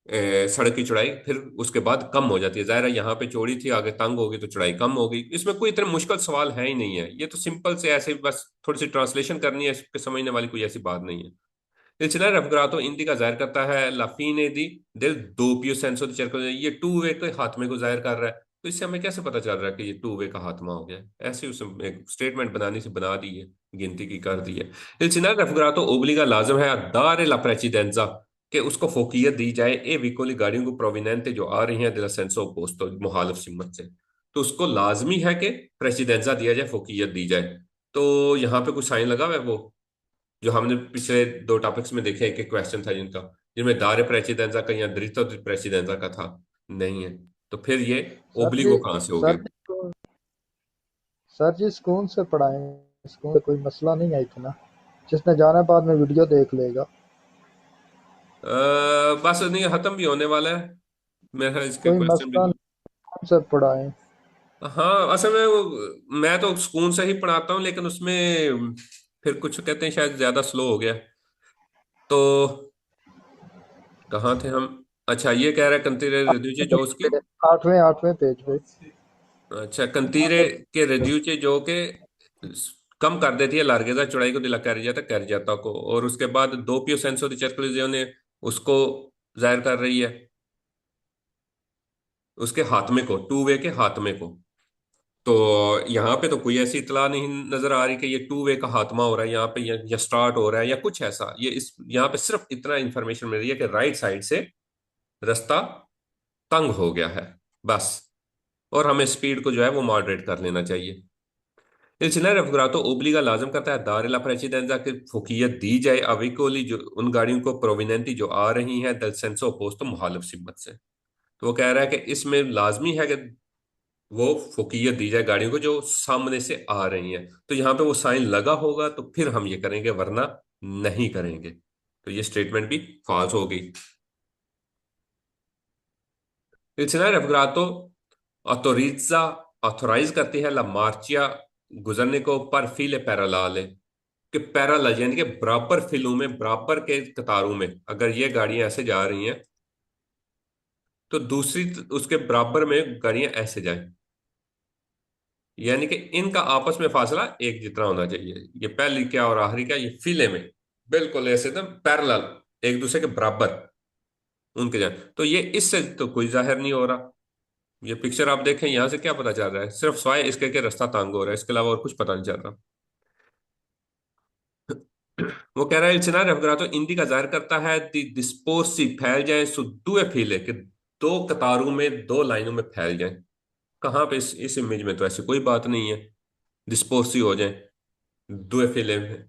सड़क की चौड़ाई फिर उसके बाद कम हो जाती है। जाहिर है यहाँ पे चौड़ी थी, आगे तंग होगी तो चौड़ाई कम होगी। इसमें कोई इतना मुश्किल सवाल है ही नहीं है, ये तो सिंपल से ऐसे बस थोड़ी सी ट्रांसलेशन करनी है, इसके समझने वाली कोई ऐसी बात नहीं है। Il scenario raffigurato indica जाहिर करता है la fine di del doppio senso di circolo, ये टू वे के हाथमे को जाहिर कर रहा है। तो इससे हमें कैसे पता चल रहा है कि ये टू वे का हाथमा हो गया है? ऐसे उसने एक स्टेटमेंट बनानी से बना दी है, गिनती की कर दी है। Il scenario raffigurato obbliga, लाजिम है dare la precedenza, कि उसको फोकियत दी जाए ए विकोली गाड़ियों को प्रोविनेंट जो आ रही हैं दिला सेंसो पोस्तो, मुखालिफ सिमत से, तो उसको लाजमी है कि प्रेसिडेंसा दिया जाए, फोकियत दी जाए। तो यहाँ पे कुछ साइन लगा हुआ है, वो जो हमने पिछले दो टॉपिक्स में देखे, एक एक क्वेश्चन था जिनका, जिनमें दारे प्रेसिडेंसा का या दृतो प्रेसिडेंसा का था, नहीं है। तो फिर ये सर जी ओब्लिगो कहाँ से हो सर गया? जी सर जी सुकून से पढ़ाएं, सुकून से, कोई मसला नहीं है इतना। जिसने जाना है बाद में वीडियो देख लेगा। बस नहीं, खत्म भी होने वाला है मेरा इसके कोई क्वेश्चन भी। मसला नहीं, सुकून से पढ़ाएं। हाँ, असल में मैं तो स्कूल से ही पढ़ाता हूँ, लेकिन उसमें फिर कुछ कहते हैं शायद ज्यादा स्लो हो गया। तो कहाँ थे हम? अच्छा, ये कह रहे कंतीरे रेड्यूचे जोस की। आठवें आठवें पेज पे। अच्छा, कंतीरे के रेड्यूचे जो के कम कर देती है लार्गेजा चौड़ाई को दिला कर जाता को, और उसके बाद दो पियो सेंसो दी चर्कलिज़ियो ने उसको जाहिर कर रही है, उसके हाथमे को, टू वे के हाथमे को। तो यहाँ पे तो कोई ऐसी इतला नहीं नजर आ रही कि ये टू वे का हाथमा हो रहा है यहाँ पे, या स्टार्ट हो रहा है या कुछ ऐसा। ये इस यहाँ पे सिर्फ इतना इंफॉर्मेशन मिल रही है कि राइट साइड से रास्ता तंग हो गया है, बस। और हमें स्पीड को जो है वो मॉडरेट कर लेना चाहिए। Il Senar Afgarato obliga लाजम करता है दार ला प्रेसिडेंजा की फुकीयत दी जाए अविकोली जो उन गाड़ियों को प्रोविनेंटी जो आ रही हैं दल सेंसो पोस्ट मुखालिफ सिमत से। तो वो कह रहा है कि इसमें लाजमी है कि वो फुकीयत दी जाए गाड़ियों को जो सामने से आ रही हैं। तो यहाँ पे वो साइन लगा होगा तो फिर हम ये करेंगे, वरना नहीं करेंगे। तो ये स्टेटमेंट भी फॉल्स हो गई। Il Senar Afgarato ऑथोरिजा ऑथोराइज करती है ला मार्चिया गुजरने को पर फीले पैरालाल, कि पैरेलल यानी कि बराबर फिलों में, बराबर के कतारों में अगर ये गाड़ियां ऐसे जा रही हैं तो दूसरी उसके बराबर में गाड़ियां ऐसे जाएं। यानी कि इनका आपस में फासला एक जितना होना चाहिए। ये पहली क्या और आखिरी क्या, ये फिले में बिल्कुल ऐसे एकदम पैरेलल, एक दूसरे के बराबर उनके जाए। तो ये इससे तो कोई जाहिर नहीं हो रहा। ये पिक्चर आप देखें, यहां से क्या पता चल रहा है? सिर्फ स्वाय इसके के रास्ता तंग हो रहा है, इसके अलावा और कुछ पता नहीं चल रहा। वो कह रहा है इल्चिनार अफगरातो इंदी का जाहिर करता है दी डिस्पोर्सी फैल जाए सुद्दुए फीले, कि दो कतारों में, दो लाइनों में फैल जाए। कहाँ पे? इस इमेज में तो ऐसी कोई बात नहीं है, डिस्पोर्सी हो जाए दुए फीले में,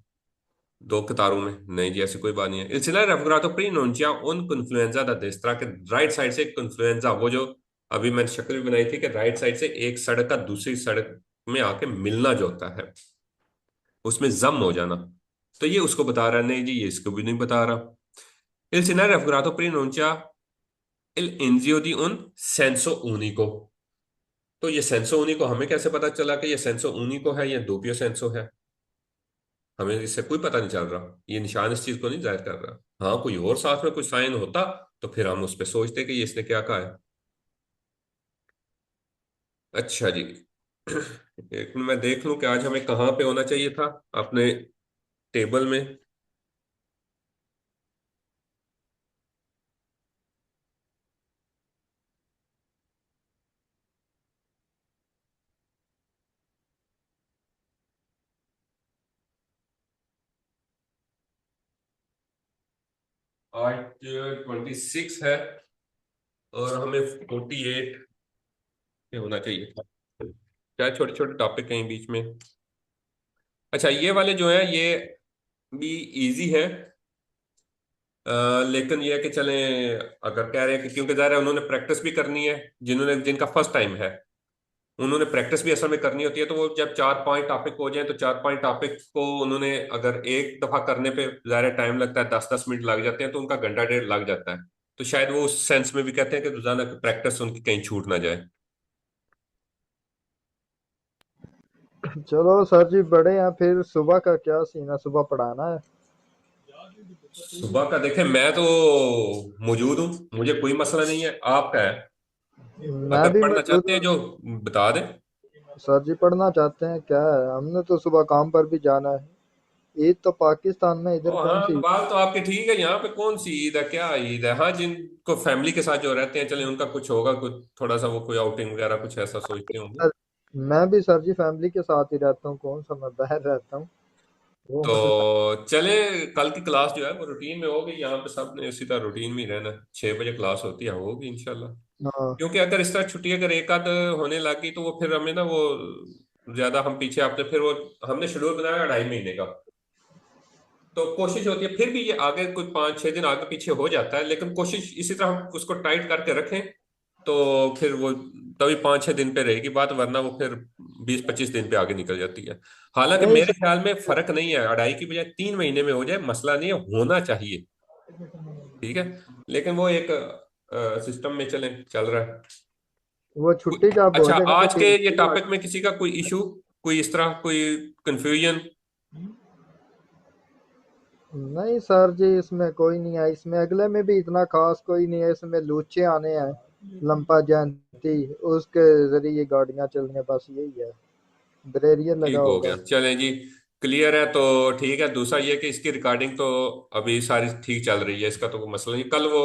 दो कतारों में। नहीं जी, ऐसी कोई बात नहीं है। इल्चिनार अफगरातो प्री नोन्चिया उन कन्फ्लुएंजा दा देस्त्रा के राइट साइड से कन्फ्लुएंजा, वो जो अभी मैंने शक्ल भी बनाई थी कि राइट साइड से एक सड़क का दूसरी सड़क में आके मिलना जो होता है, उसमें जम हो जाना। तो ये उसको बता रहा है, नहीं जी ये इसको भी नहीं बता रहा। Il Senar Afgarato pronuncia il Inzio di un senso unico। तो ये सेंसो उनिको हमें कैसे पता चला कि ये सेंसो उनिको है या दोपियो सेंसो है? हमें इससे कोई पता नहीं चल रहा, ये निशान इस चीज को नहीं जाहिर कर रहा। हाँ, कोई और साथ में कुछ साइन होता तो फिर हम उस पर सोचते कि ये इसने क्या कहा है। अच्छा जी। एक मिनट मैं देख लूं कि आज हमें कहाँ पे होना चाहिए था अपने टेबल में। आज 26 है और हमें 48 पे होना चाहिए था। क्या छोटे छोटे टॉपिक कहीं बीच में। अच्छा, ये वाले जो है ये भी इजी है। लेकिन ये है कि चलें, अगर कह रहे हैं कि क्योंकि ज़ाहिर है उन्होंने प्रैक्टिस भी करनी है, जिनका फर्स्ट टाइम है उन्होंने प्रैक्टिस भी असल में करनी होती है। तो वो जब 4-5 टॉपिक हो जाए तो 4-5 टॉपिक को उन्होंने अगर एक दफा करने पे ज़ाहिर टाइम लगता है, 10-10 मिनट लग जाते हैं, तो उनका घंटा डेढ़ लग जाता है। तो शायद वो उस सेंस में भी कहते हैं कि रोजाना की प्रैक्टिस उनकी कहीं छूट ना जाए। चलो सर जी बड़े हैं, फिर सुबह का क्या सीन है, सुबह पढ़ाना है? सुबह का देखें, मैं तो मौजूद हूँ, मुझे कोई मसला नहीं है, आपका है। मैं अगर भी पढ़ना मौजूद चाहते हैं हूँ। जो बता दें। सर जी पढ़ना चाहते हैं, क्या है, हमने तो सुबह काम पर भी जाना है। ईद तो पाकिस्तान में, इधर ओ कौन हाँ, सी। बात तो आपकी ठीक है। यहाँ पे कौन सी ईद है, क्या ईद है? हाँ, जिनको फैमिली के साथ जो रहते हैं, चले उनका कुछ होगा, कुछ थोड़ा सा वो कोई आउटिंग वगैरह कुछ ऐसा सोचते होंगे। सर, मैं भी सर जी फैमिली के साथ ही रहता हूँ, कौन सा मैं बाहर रहता हूँ। वो मसला। तो चले, कल की क्लास जो है वो रूटीन में होगी। यहाँ पे सब ने इसी तरह रूटीन में ही रहना। 6 बजे क्लास होती है, होगी इंशाल्लाह। हाँ। क्योंकि अगर इस तरह छुट्टी अगर एक आध होने लगी तो वो फिर हमें ना वो ज्यादा हम पीछे, आपने फिर वो हमने शेड्यूल बनाया 2.5 महीने का। तो कोशिश होती है फिर भी ये आगे कुछ 5-6 दिन आगे पीछे हो जाता है, लेकिन कोशिश इसी तरह हम उसको टाइट करके रखें तो फिर वो तभी 5-6 दिन पे रहेगी बात, वरना वो फिर 20-25 दिन पे आगे निकल जाती है। हालांकि नहीं मेरे ख्याल में सर। फर्क नहीं है, अढ़ाई की बजाय 3 महीने में हो जाए मसला नहीं है, होना चाहिए। ठीक है, लेकिन वो एक सिस्टम में चल रहा है। वो छुट्टी जब हो अच्छा, जाएगा तो आज के फिर ये टॉपिक में किसी का कोई इशू, कोई इस तरह कोई कंफ्यूजन? नहीं सर जी, इसमें कोई नहीं है। इसमें अगले में भी इतना खास कोई नहीं है। इसमें लूचे आने हैं, लंपा जयंती, उसके जरिए गाड़ियां चलनी है, बस यही है। बैरियर लगा ठीक हो होगा। गया, चलें जी। क्लियर है तो ठीक है। दूसरा ये कि इसकी रिकॉर्डिंग तो अभी सारी ठीक चल रही है, इसका तो कोई मसला नहीं। कल वो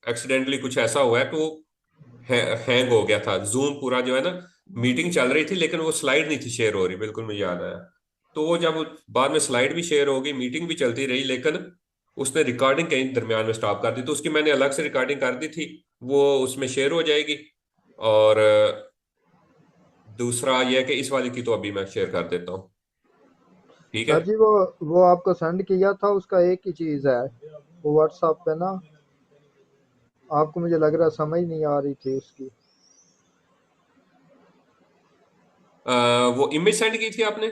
एक्सीडेंटली कुछ ऐसा हुआ है कि वो हैंग हो गया था जूम पूरा जो है ना। मीटिंग चल रही थी लेकिन वो स्लाइड नहीं थी शेयर हो रही, बिल्कुल मुझे याद आया। तो वो जब बाद में स्लाइड भी शेयर हो गई, मीटिंग भी चलती रही, लेकिन उसने रिकॉर्डिंग कहीं दरमियान में स्टॉप कर दी, तो उसकी मैंने अलग से रिकॉर्डिंग कर दी थी, वो उसमें शेयर हो जाएगी। और दूसरा यह है कि इस वाली की तो अभी मैं शेयर कर देता हूँ। ठीक है। सर जी वो आपको सेंड किया था, उसका एक ही चीज है। वो व्हाट्सएप पे ना, आपको मुझे लग रहा है समझ नहीं आ रही थी उसकी। वो इमेज सेंड की थी आपने?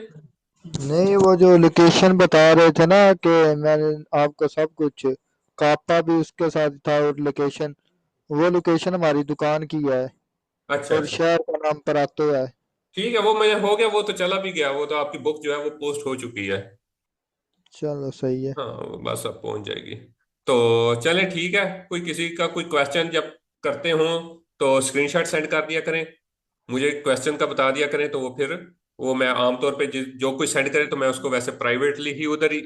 नहीं, वो जो लोकेशन बता रहे थे ना कि मैंने आपको सब कुछ, कापा भी उसके साथ था और लोकेशन, वो लोकेशन हमारी दुकान की है अच्छा और अच्छा। शहर का नाम परातो है। ठीक है, वो मैं हो गया, वो तो चला भी गया, वो तो आपकी बुक जो है वो पोस्ट हो चुकी है। चलो सही है। हाँ, वो बस अब पहुंच जाएगी। तो चले ठीक है। कोई किसी का कोई क्वेश्चन जब करते हो तो स्क्रीनशॉट सेंड कर दिया करें, मुझे क्वेश्चन का बता दिया करें, तो वो फिर वो मैं आमतौर पे जो कोई सेंड करे तो मैं उसको वैसे प्राइवेटली ही उधर ही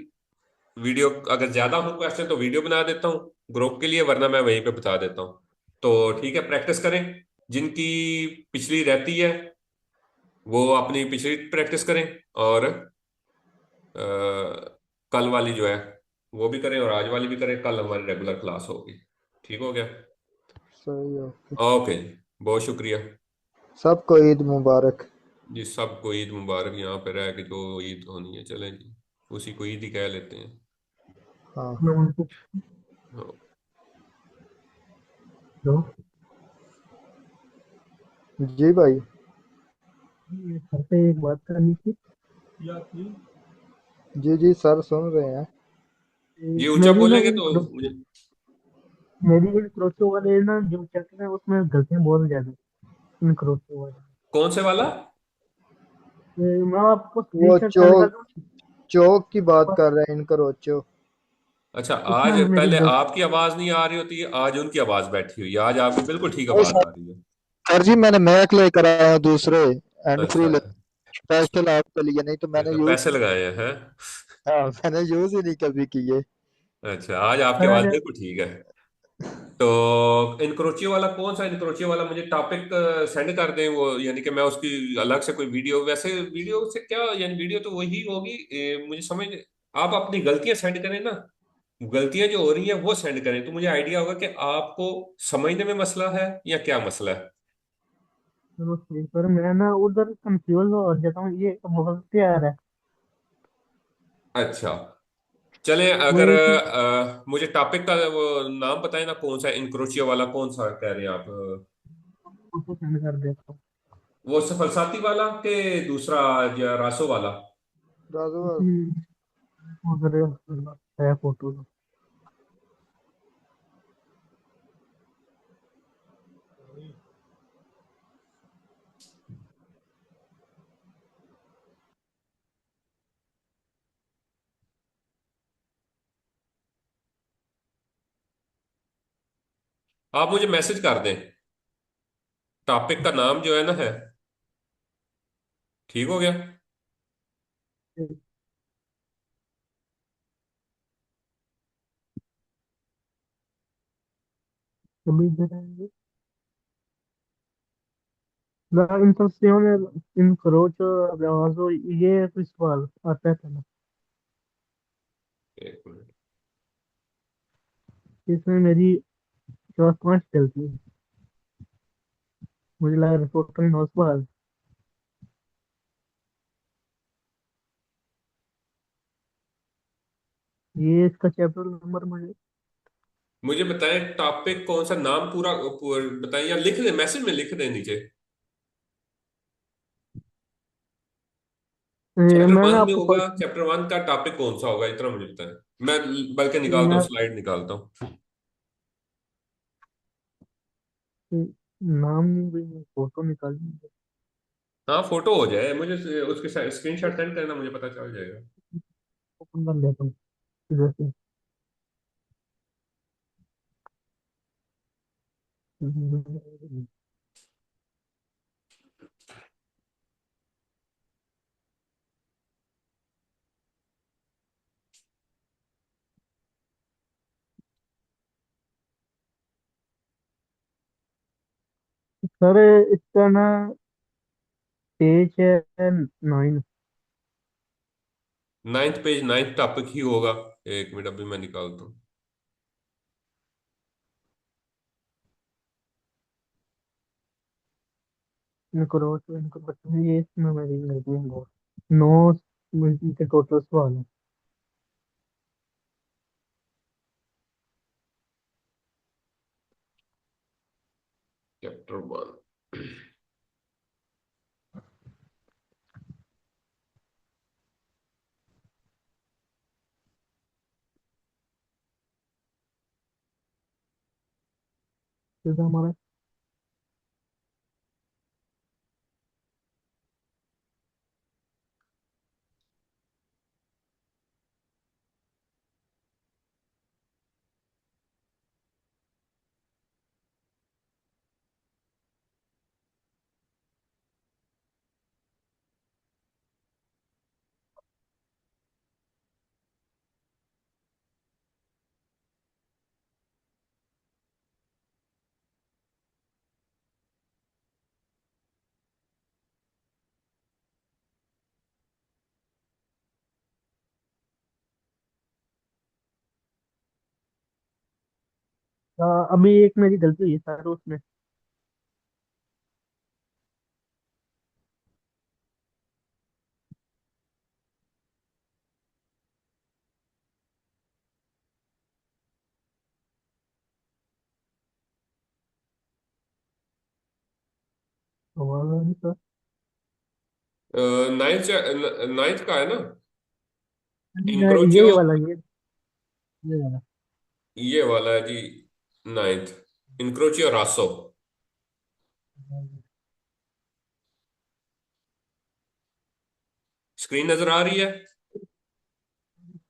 वीडियो, अगर ज्यादा हो क्वेश्चन तो वीडियो बना देता हूँ ग्रुप के लिए, वरना मैं वहीं पे बता देता हूँ। तो ठीक है, प्रैक्टिस करें। जिनकी पिछली रहती है वो अपनी पिछली प्रैक्टिस करें, और कल वाली जो है वो भी करें, और आज वाली भी करें। कल हमारी रेगुलर क्लास होगी। ठीक हो गया? सही है, ओके। ओके जी, बहुत शुक्रिया। सबको ईद मुबारक। जी सबको ईद मुबारक। यहाँ पे रह के जो ईद होनी है, चलें जी, उसी को ईद ही कह लेते हैं। हाँ। हाँ। हेलो। जी भाई। ये सर से एक बात करनी थी। जी जी सर, सुन रहे हैं। जी ऊंचा मेरी ना बोलेंगे इन तो मुझे। मेरी इन क्रोशियो वाले ना जो चैप्टर है उसमें गलतियां बहुत ज्यादा हैं, इन क्रोशियो वाले। कौन से वाला? मैं आपको वो स्क्रीनशॉट सेंड कर दूं। चौक की बात कर रहे हैं, इनका रोचो। अच्छा, उसमें आज मेरी पहले गलती। आपकी आवाज नहीं आ रही होती है, आज उनकी आवाज बैठी हुई है, आज आपकी बिल्कुल ठीक नहीं आवाज सर, आ रही है। सर जी मैंने मैक लेकर आया हूँ दूसरे, एंड फ्री अच्छा, स्पेशल आपके लिए, नहीं तो मैंने अच्छा यूज, पैसे लगाए हैं, हैं? हाँ मैंने यूज ही नहीं कभी किए। अच्छा, आज आपकी सर आवाज आज बिल्कुल ठीक है। तो इनक्रोचियो वाला कौन सा इनक्रोचियो वाला, मुझे टॉपिक सेंड कर दें वो, यानी कि मैं उसकी अलग से कोई वीडियो, वैसे वीडियो से क्या, यानी वीडियो तो वही होगी, मुझे समझ। आप अपनी गलतियां सेंड करें ना, गलतियां जो हो रही हैं वो सेंड करें, तो मुझे आइडिया होगा कि आपको समझने में मसला है या क्या मसला है। चलो ठीक, सर मैं ना उधर कंफ्यूज हो जाता हूँ, ये बहुत प्यार है। अच्छा, चलें। वो अगर एक मुझे टॉपिक का वो नाम बताएं ना, कौन सा इनक्रोचियो वाला, कौन सा कह रहे हैं आप? फोटो सेंड कर देता हूँ। वो सफलसाती वाला के दूसरा, या रासो वाला? राजू उधर है फोटो। आप मुझे मैसेज कर दें, टॉपिक का नाम जो है ना है। ठीक हो गया? कभी देखेंगे। La intenzione incrocio abbiamo ये तो सवाल आता था ना। एक मिनट। इसमें मेरी 4-5 चलती है। मुझे लगा टोटल 9 सवाल। ये इसका चैप्टर नंबर मुझे मुझे बताएं टॉपिक कौन सा, नाम पूरा बताएं, या लिख दें, मैसेज में लिख दें नीचे। ये चैप्टर मैं वन ना में आपको होगा, चैप्टर वन का टॉपिक कौन सा होगा, इतना मुझे बताएं। मैं बल्कि निकालता हूँ, मैं स्लाइड निकालता हूँ। नाम भी फोटो निकाल। हाँ, फोटो हो जाए, मुझे उसके स्क्रीनशॉट सेंड करना, मुझे पता चल जाएगा। ओपन कर लेता हूँ इधर से। सर इसका ना पेज है 9। नाइन्थ पेज, नाइन्थ टॉपिक ही होगा। एक मिनट, अभी मैं निकालता हूँ। इनको रोज इनको बच्चे ये इसमें मेरी गलती है बहुत। 9 के टोटल सवाल है। Chapter one. जैसे हमारा अभी एक मेरी गलती हुई है सर उसमें। आवाज आ रही सर? नाइन्थ, नाइन्थ का है ना? यही इंक्रोचियो, वाला ये वाला। ये वाला है जी। नाइन्थ, इंक्रोचियो रासो। स्क्रीन नजर आ रही है?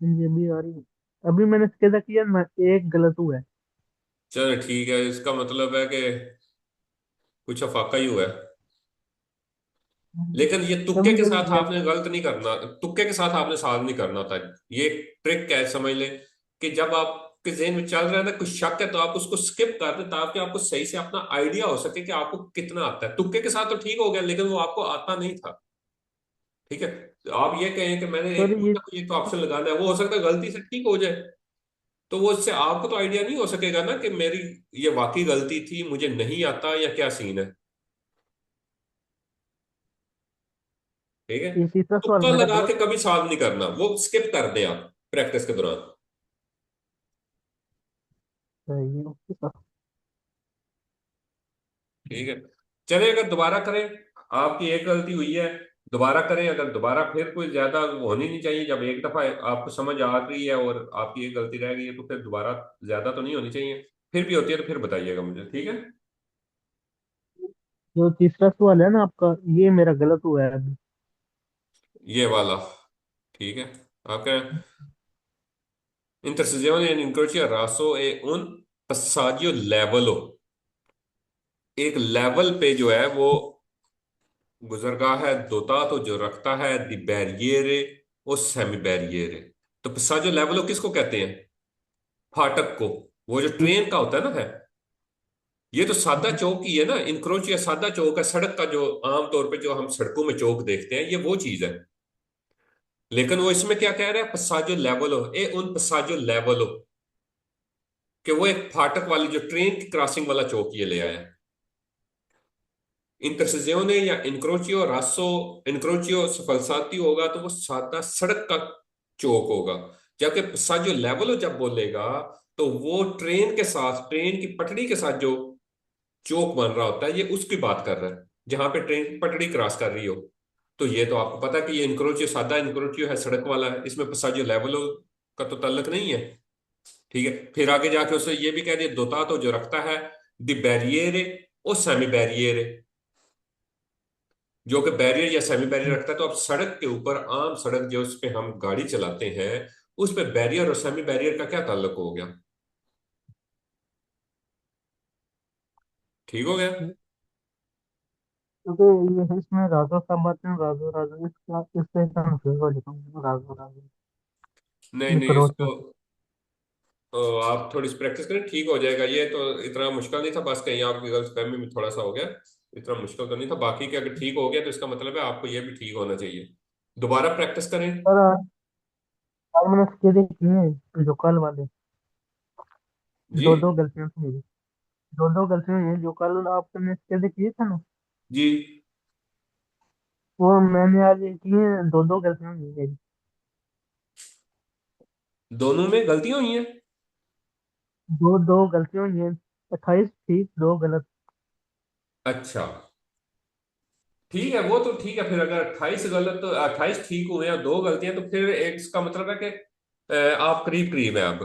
ये भी आ रही है। अभी मैंने कैसा किया ना, एक गलत हुआ है। चलो ठीक है, इसका मतलब है कि कुछ अफाका ही हुआ है। लेकिन ये तुक्के कभी के कभी साथ आपने गलत नहीं करना, तुक्के के साथ आपने साथ नहीं करना था। ये ट्रिक है, समझ लें कि जब आपके जहन में चल रहा है ना कुछ शक है, तो आप उसको स्किप कर दें, ताकि आपको सही से अपना आइडिया हो सके कि आपको कितना आता है। तुक्के के साथ तो ठीक हो गया, लेकिन वो आपको आता नहीं था। ठीक है, तो आप ये कहें कि मैंने सर एक ये एक तो ऑप्शन लगाना है, वो हो सकता है गलती से ठीक हो जाए। तो वो इससे आपको तो आइडिया नहीं हो सकेगा ना कि मेरी ये वाकई गलती थी, मुझे नहीं आता, या क्या सीन है। ठीक है, ये तीसरा सवाल तुक्का मेरा लगा गलत के कभी सॉल्व नहीं करना, वो स्किप कर दें आप प्रैक्टिस के दौरान। है। ये ओके सर। ठीक है, चलिए, अगर दोबारा करें, आपकी एक गलती हुई है, दोबारा करें। अगर दोबारा फिर कोई ज्यादा होनी नहीं चाहिए, जब एक दफा आपको समझ आ गई है और आपकी एक गलती रह गई है, तो फिर दोबारा ज्यादा तो नहीं होनी चाहिए। फिर भी होती है तो फिर बताइएगा मुझे, ठीक है। जो तीसरा सवाल है ना आपका, ये मेरा गलत हुआ है अभी। ये वाला, ठीक है। आपका intersezione in incrocio raso e un passaggio levelo। एक लेवल पे जो है वो गुजरगाह है, दोता तो जो रखता है दी बैरियरे और सेमी बैरियरे। तो passaggio levelo किसको कहते हैं? फाटक को। वो जो ट्रेन का होता है ना, है ये तो सादा चौक ही है ना। इंक्रोचिया सादा चौक है, सड़क का जो आमतौर पे जो हम सड़कों में चौक देखते हैं, ये वो चीज है। लेकिन वो इसमें क्या कह रहा है, पसाजो लेवलो ए उन पसाजो लेवलो, कि वो एक फाटक वाली जो ट्रेन की क्रॉसिंग वाला चौक ये ले आया है। इंटरसेzione या इंक्रोचियो रासो, इंक्रोचियो सफलसाती होगा तो वो सादा सड़क का चौक होगा। जबकि पसाजो लेवलो जब बोलेगा, तो वो ट्रेन के साथ, ट्रेन की पटरी के साथ जो चौक बन रहा होता है, ये उसकी बात कर रहा है, जहां पे ट्रेन पटरी क्रॉस कर रही हो। तो ये तो आपको पता है कि ये इनक्रोचियो, सादा इनक्रोचियो है, सड़क वाला है, इसमें पसाजियो लेवलो का तो ताल्लुक नहीं है। ठीक है, फिर आगे जाके उसने ये भी कह दिया, दोतातो जो रखता है द बैरियरे और सेमी बैरियरे, जो कि बैरियर या सेमी बैरियर रखता है। तो अब सड़क के ऊपर, आम सड़क जो उस पे हम गाड़ी चलाते हैं, उस पे बैरियर और सेमी बैरियर का क्या ताल्लुक हो गया? ठीक हो गया? क्योंकि ये इसमें राजो संबंध में राजो राजो इसका इससे कंफ्यूज हो जाता हूँ राजो राजो नहीं ये नहीं, करो इसको आप थोड़ी सी प्रैक्टिस करें, ठीक हो जाएगा। ये तो इतना मुश्किल नहीं था, बस कहीं आपकी गलतफहमी में थोड़ा सा हो गया। इतना मुश्किल तो नहीं था। बाकी के अगर ठीक हो गया तो इसका मतलब है आपको ये भी ठीक होना चाहिए। दोबारा प्रैक्टिस करें। पर आज मैंने स्केटिंग की है जो कल वाले जी। दो दो गलतियां थी मेरी दो दो गलतियां हैं जो कल आपने स्केटिंग किए थे ना जी। वो मैंने आज ये की है दो दो गलतियां हुई मेरी दोनों में गलतियां हुई हैं? दो दो गलतियां हुई हैं 28 ठीक दो गलत अच्छा, ठीक है, वो तो ठीक है। फिर अगर 28 गलत, तो 28 ठीक हुए हैं, दो गलतियां, तो फिर एक इसका मतलब है कि आप करीब करीब है अब।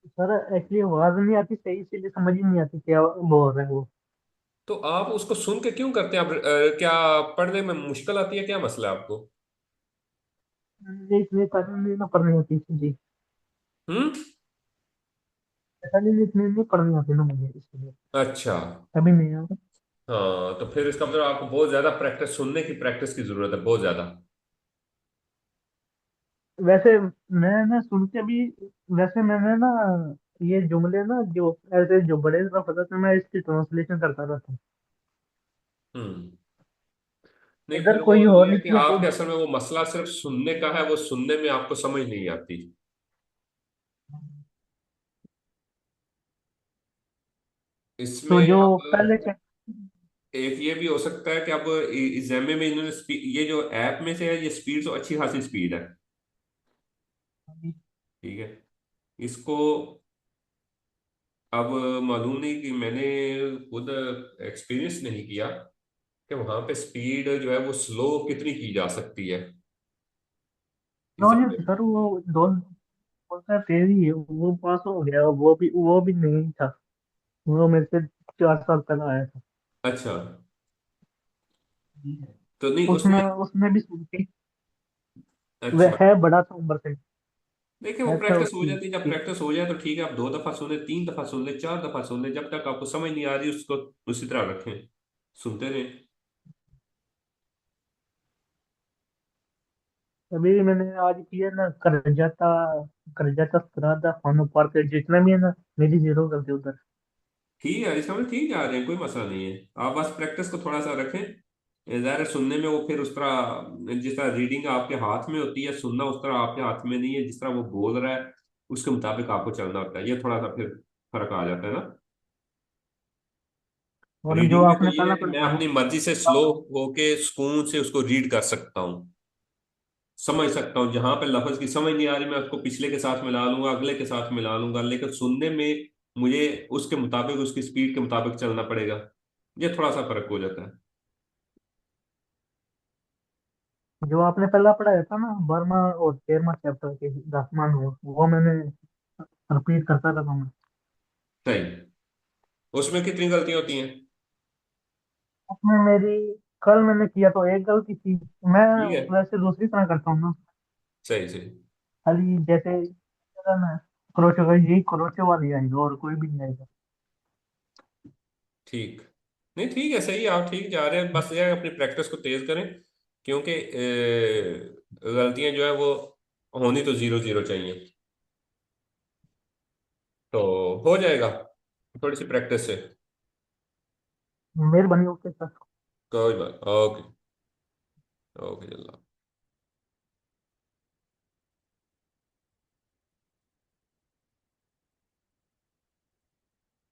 सर एक्चुअली आवाज नहीं आती सही इसीलिए समझ ही नहीं आती क्या बोल रहे हैं वो तो आप उसको सुन के क्यों करते हैं? आप क्या पढ़ने में मुश्किल आती है, क्या मसला है आपको? ये इसलिए कारण नहीं ना पढ़नी होती जी हम्म। ऐसा नहीं इतनी नहीं पढ़नी आती ना मुझे इसलिए अच्छा। अभी नहीं आता हाँ, तो फिर इसका मतलब आपको बहुत ज्यादा प्रैक्टिस, सुनने की प्रैक्टिस की जरूरत है, बहुत ज्यादा। वैसे मैं ना सुन के भी वैसे मैंने ना ये जुमले ना जो ऐसे जो बड़े तरफ होता था मैं इसकी ट्रांसलेशन करता रहता हूँ हम्म। नहीं, इधर फिर वो कोई ये और है नहीं कि किया तो आपके असल में वो मसला सिर्फ सुनने का है, वो सुनने में आपको समझ नहीं आती। तो इसमें जो अब पहले एक ये भी हो सकता है कि अब इस एमए में इन्होंने ये जो ऐप में से है, ये स्पीड तो अच्छी खासी स्पीड है। ठीक है। इसको अब मालूम नहीं कि मैंने खुद एक्सपीरियंस नहीं किया कि वहां पे स्पीड जो है वो स्लो कितनी की जा सकती है इस नहीं एमए होती में। सर वो दो बोलता तेज ही है वो पास हो गया वो भी नहीं था वो मेरे से 4 साल पहले आया था अच्छा। तो नहीं उसमें उसमें। उसमें भी सुनती अच्छा। वह है बड़ा था उम्र से देखिए, वो ऐसा प्रैक्टिस हो उसकी जाती है, जब प्रैक्टिस हो जाए तो ठीक है। आप 2 दफा सुने, 3 दफा सुन ले, 4 दफा सुन ले, जब तक आपको समझ नहीं आ रही उसको उसी तरह रखें, सुनते रहें। अभी मैंने आज किया ना कर जाता सरादा फानो पार्क जितना भी है ना मेरी जीरो कर दे उधर ठीक है, इसका मतलब ठीक जा रहे हैं, कोई मसला नहीं है। आप बस प्रैक्टिस को थोड़ा सा रखें। ज़ाहिर है सुनने में वो फिर उस तरह, जिस तरह रीडिंग आपके हाथ में होती है, सुनना उस तरह आपके हाथ में नहीं है। जिस तरह वो बोल रहा है उसके मुताबिक आपको चलना होता है, ये थोड़ा सा फिर फर्क आ जाता है ना। और जो रीडिंग में तो आपने ये है पहला कि मैं पढ़ा अपनी मर्जी से स्लो होके सुकून से उसको रीड कर सकता हूँ, समझ सकता हूँ। जहां पे लफ्ज की समझ नहीं आ रही, मैं उसको पिछले के साथ मिला लूंगा, अगले के साथ मिला लूंगा, लेकिन सुनने में मुझे उसके मुताबिक, उसकी स्पीड के मुताबिक चलना पड़ेगा। ये थोड़ा सा फर्क हो जाता है। जो आपने पहला पढ़ाया था ना 12वां और 13वां चैप्टर के दसवां वो मैंने रिपीट करता रहता मैं सही। उसमें कितनी गलतियां होती हैं? उसमें मेरी कल मैंने किया तो एक गलती थी मैं ठीक है। वैसे दूसरी तरह करता हूँ ना सही सही। खाली जैसे ना क्रोचे का यही क्रोचे वाली आएगा और कोई भी नहीं आएगा ठीक। नहीं, ठीक है, सही है, आप ठीक जा रहे हैं। बस ये है, अपनी प्रैक्टिस को तेज करें, क्योंकि गलतियां जो है वो होनी तो जीरो जीरो चाहिए। तो हो जाएगा थोड़ी सी प्रैक्टिस से। मेहरबानी ओके सर कोई बात। ओके। ओके, चलो।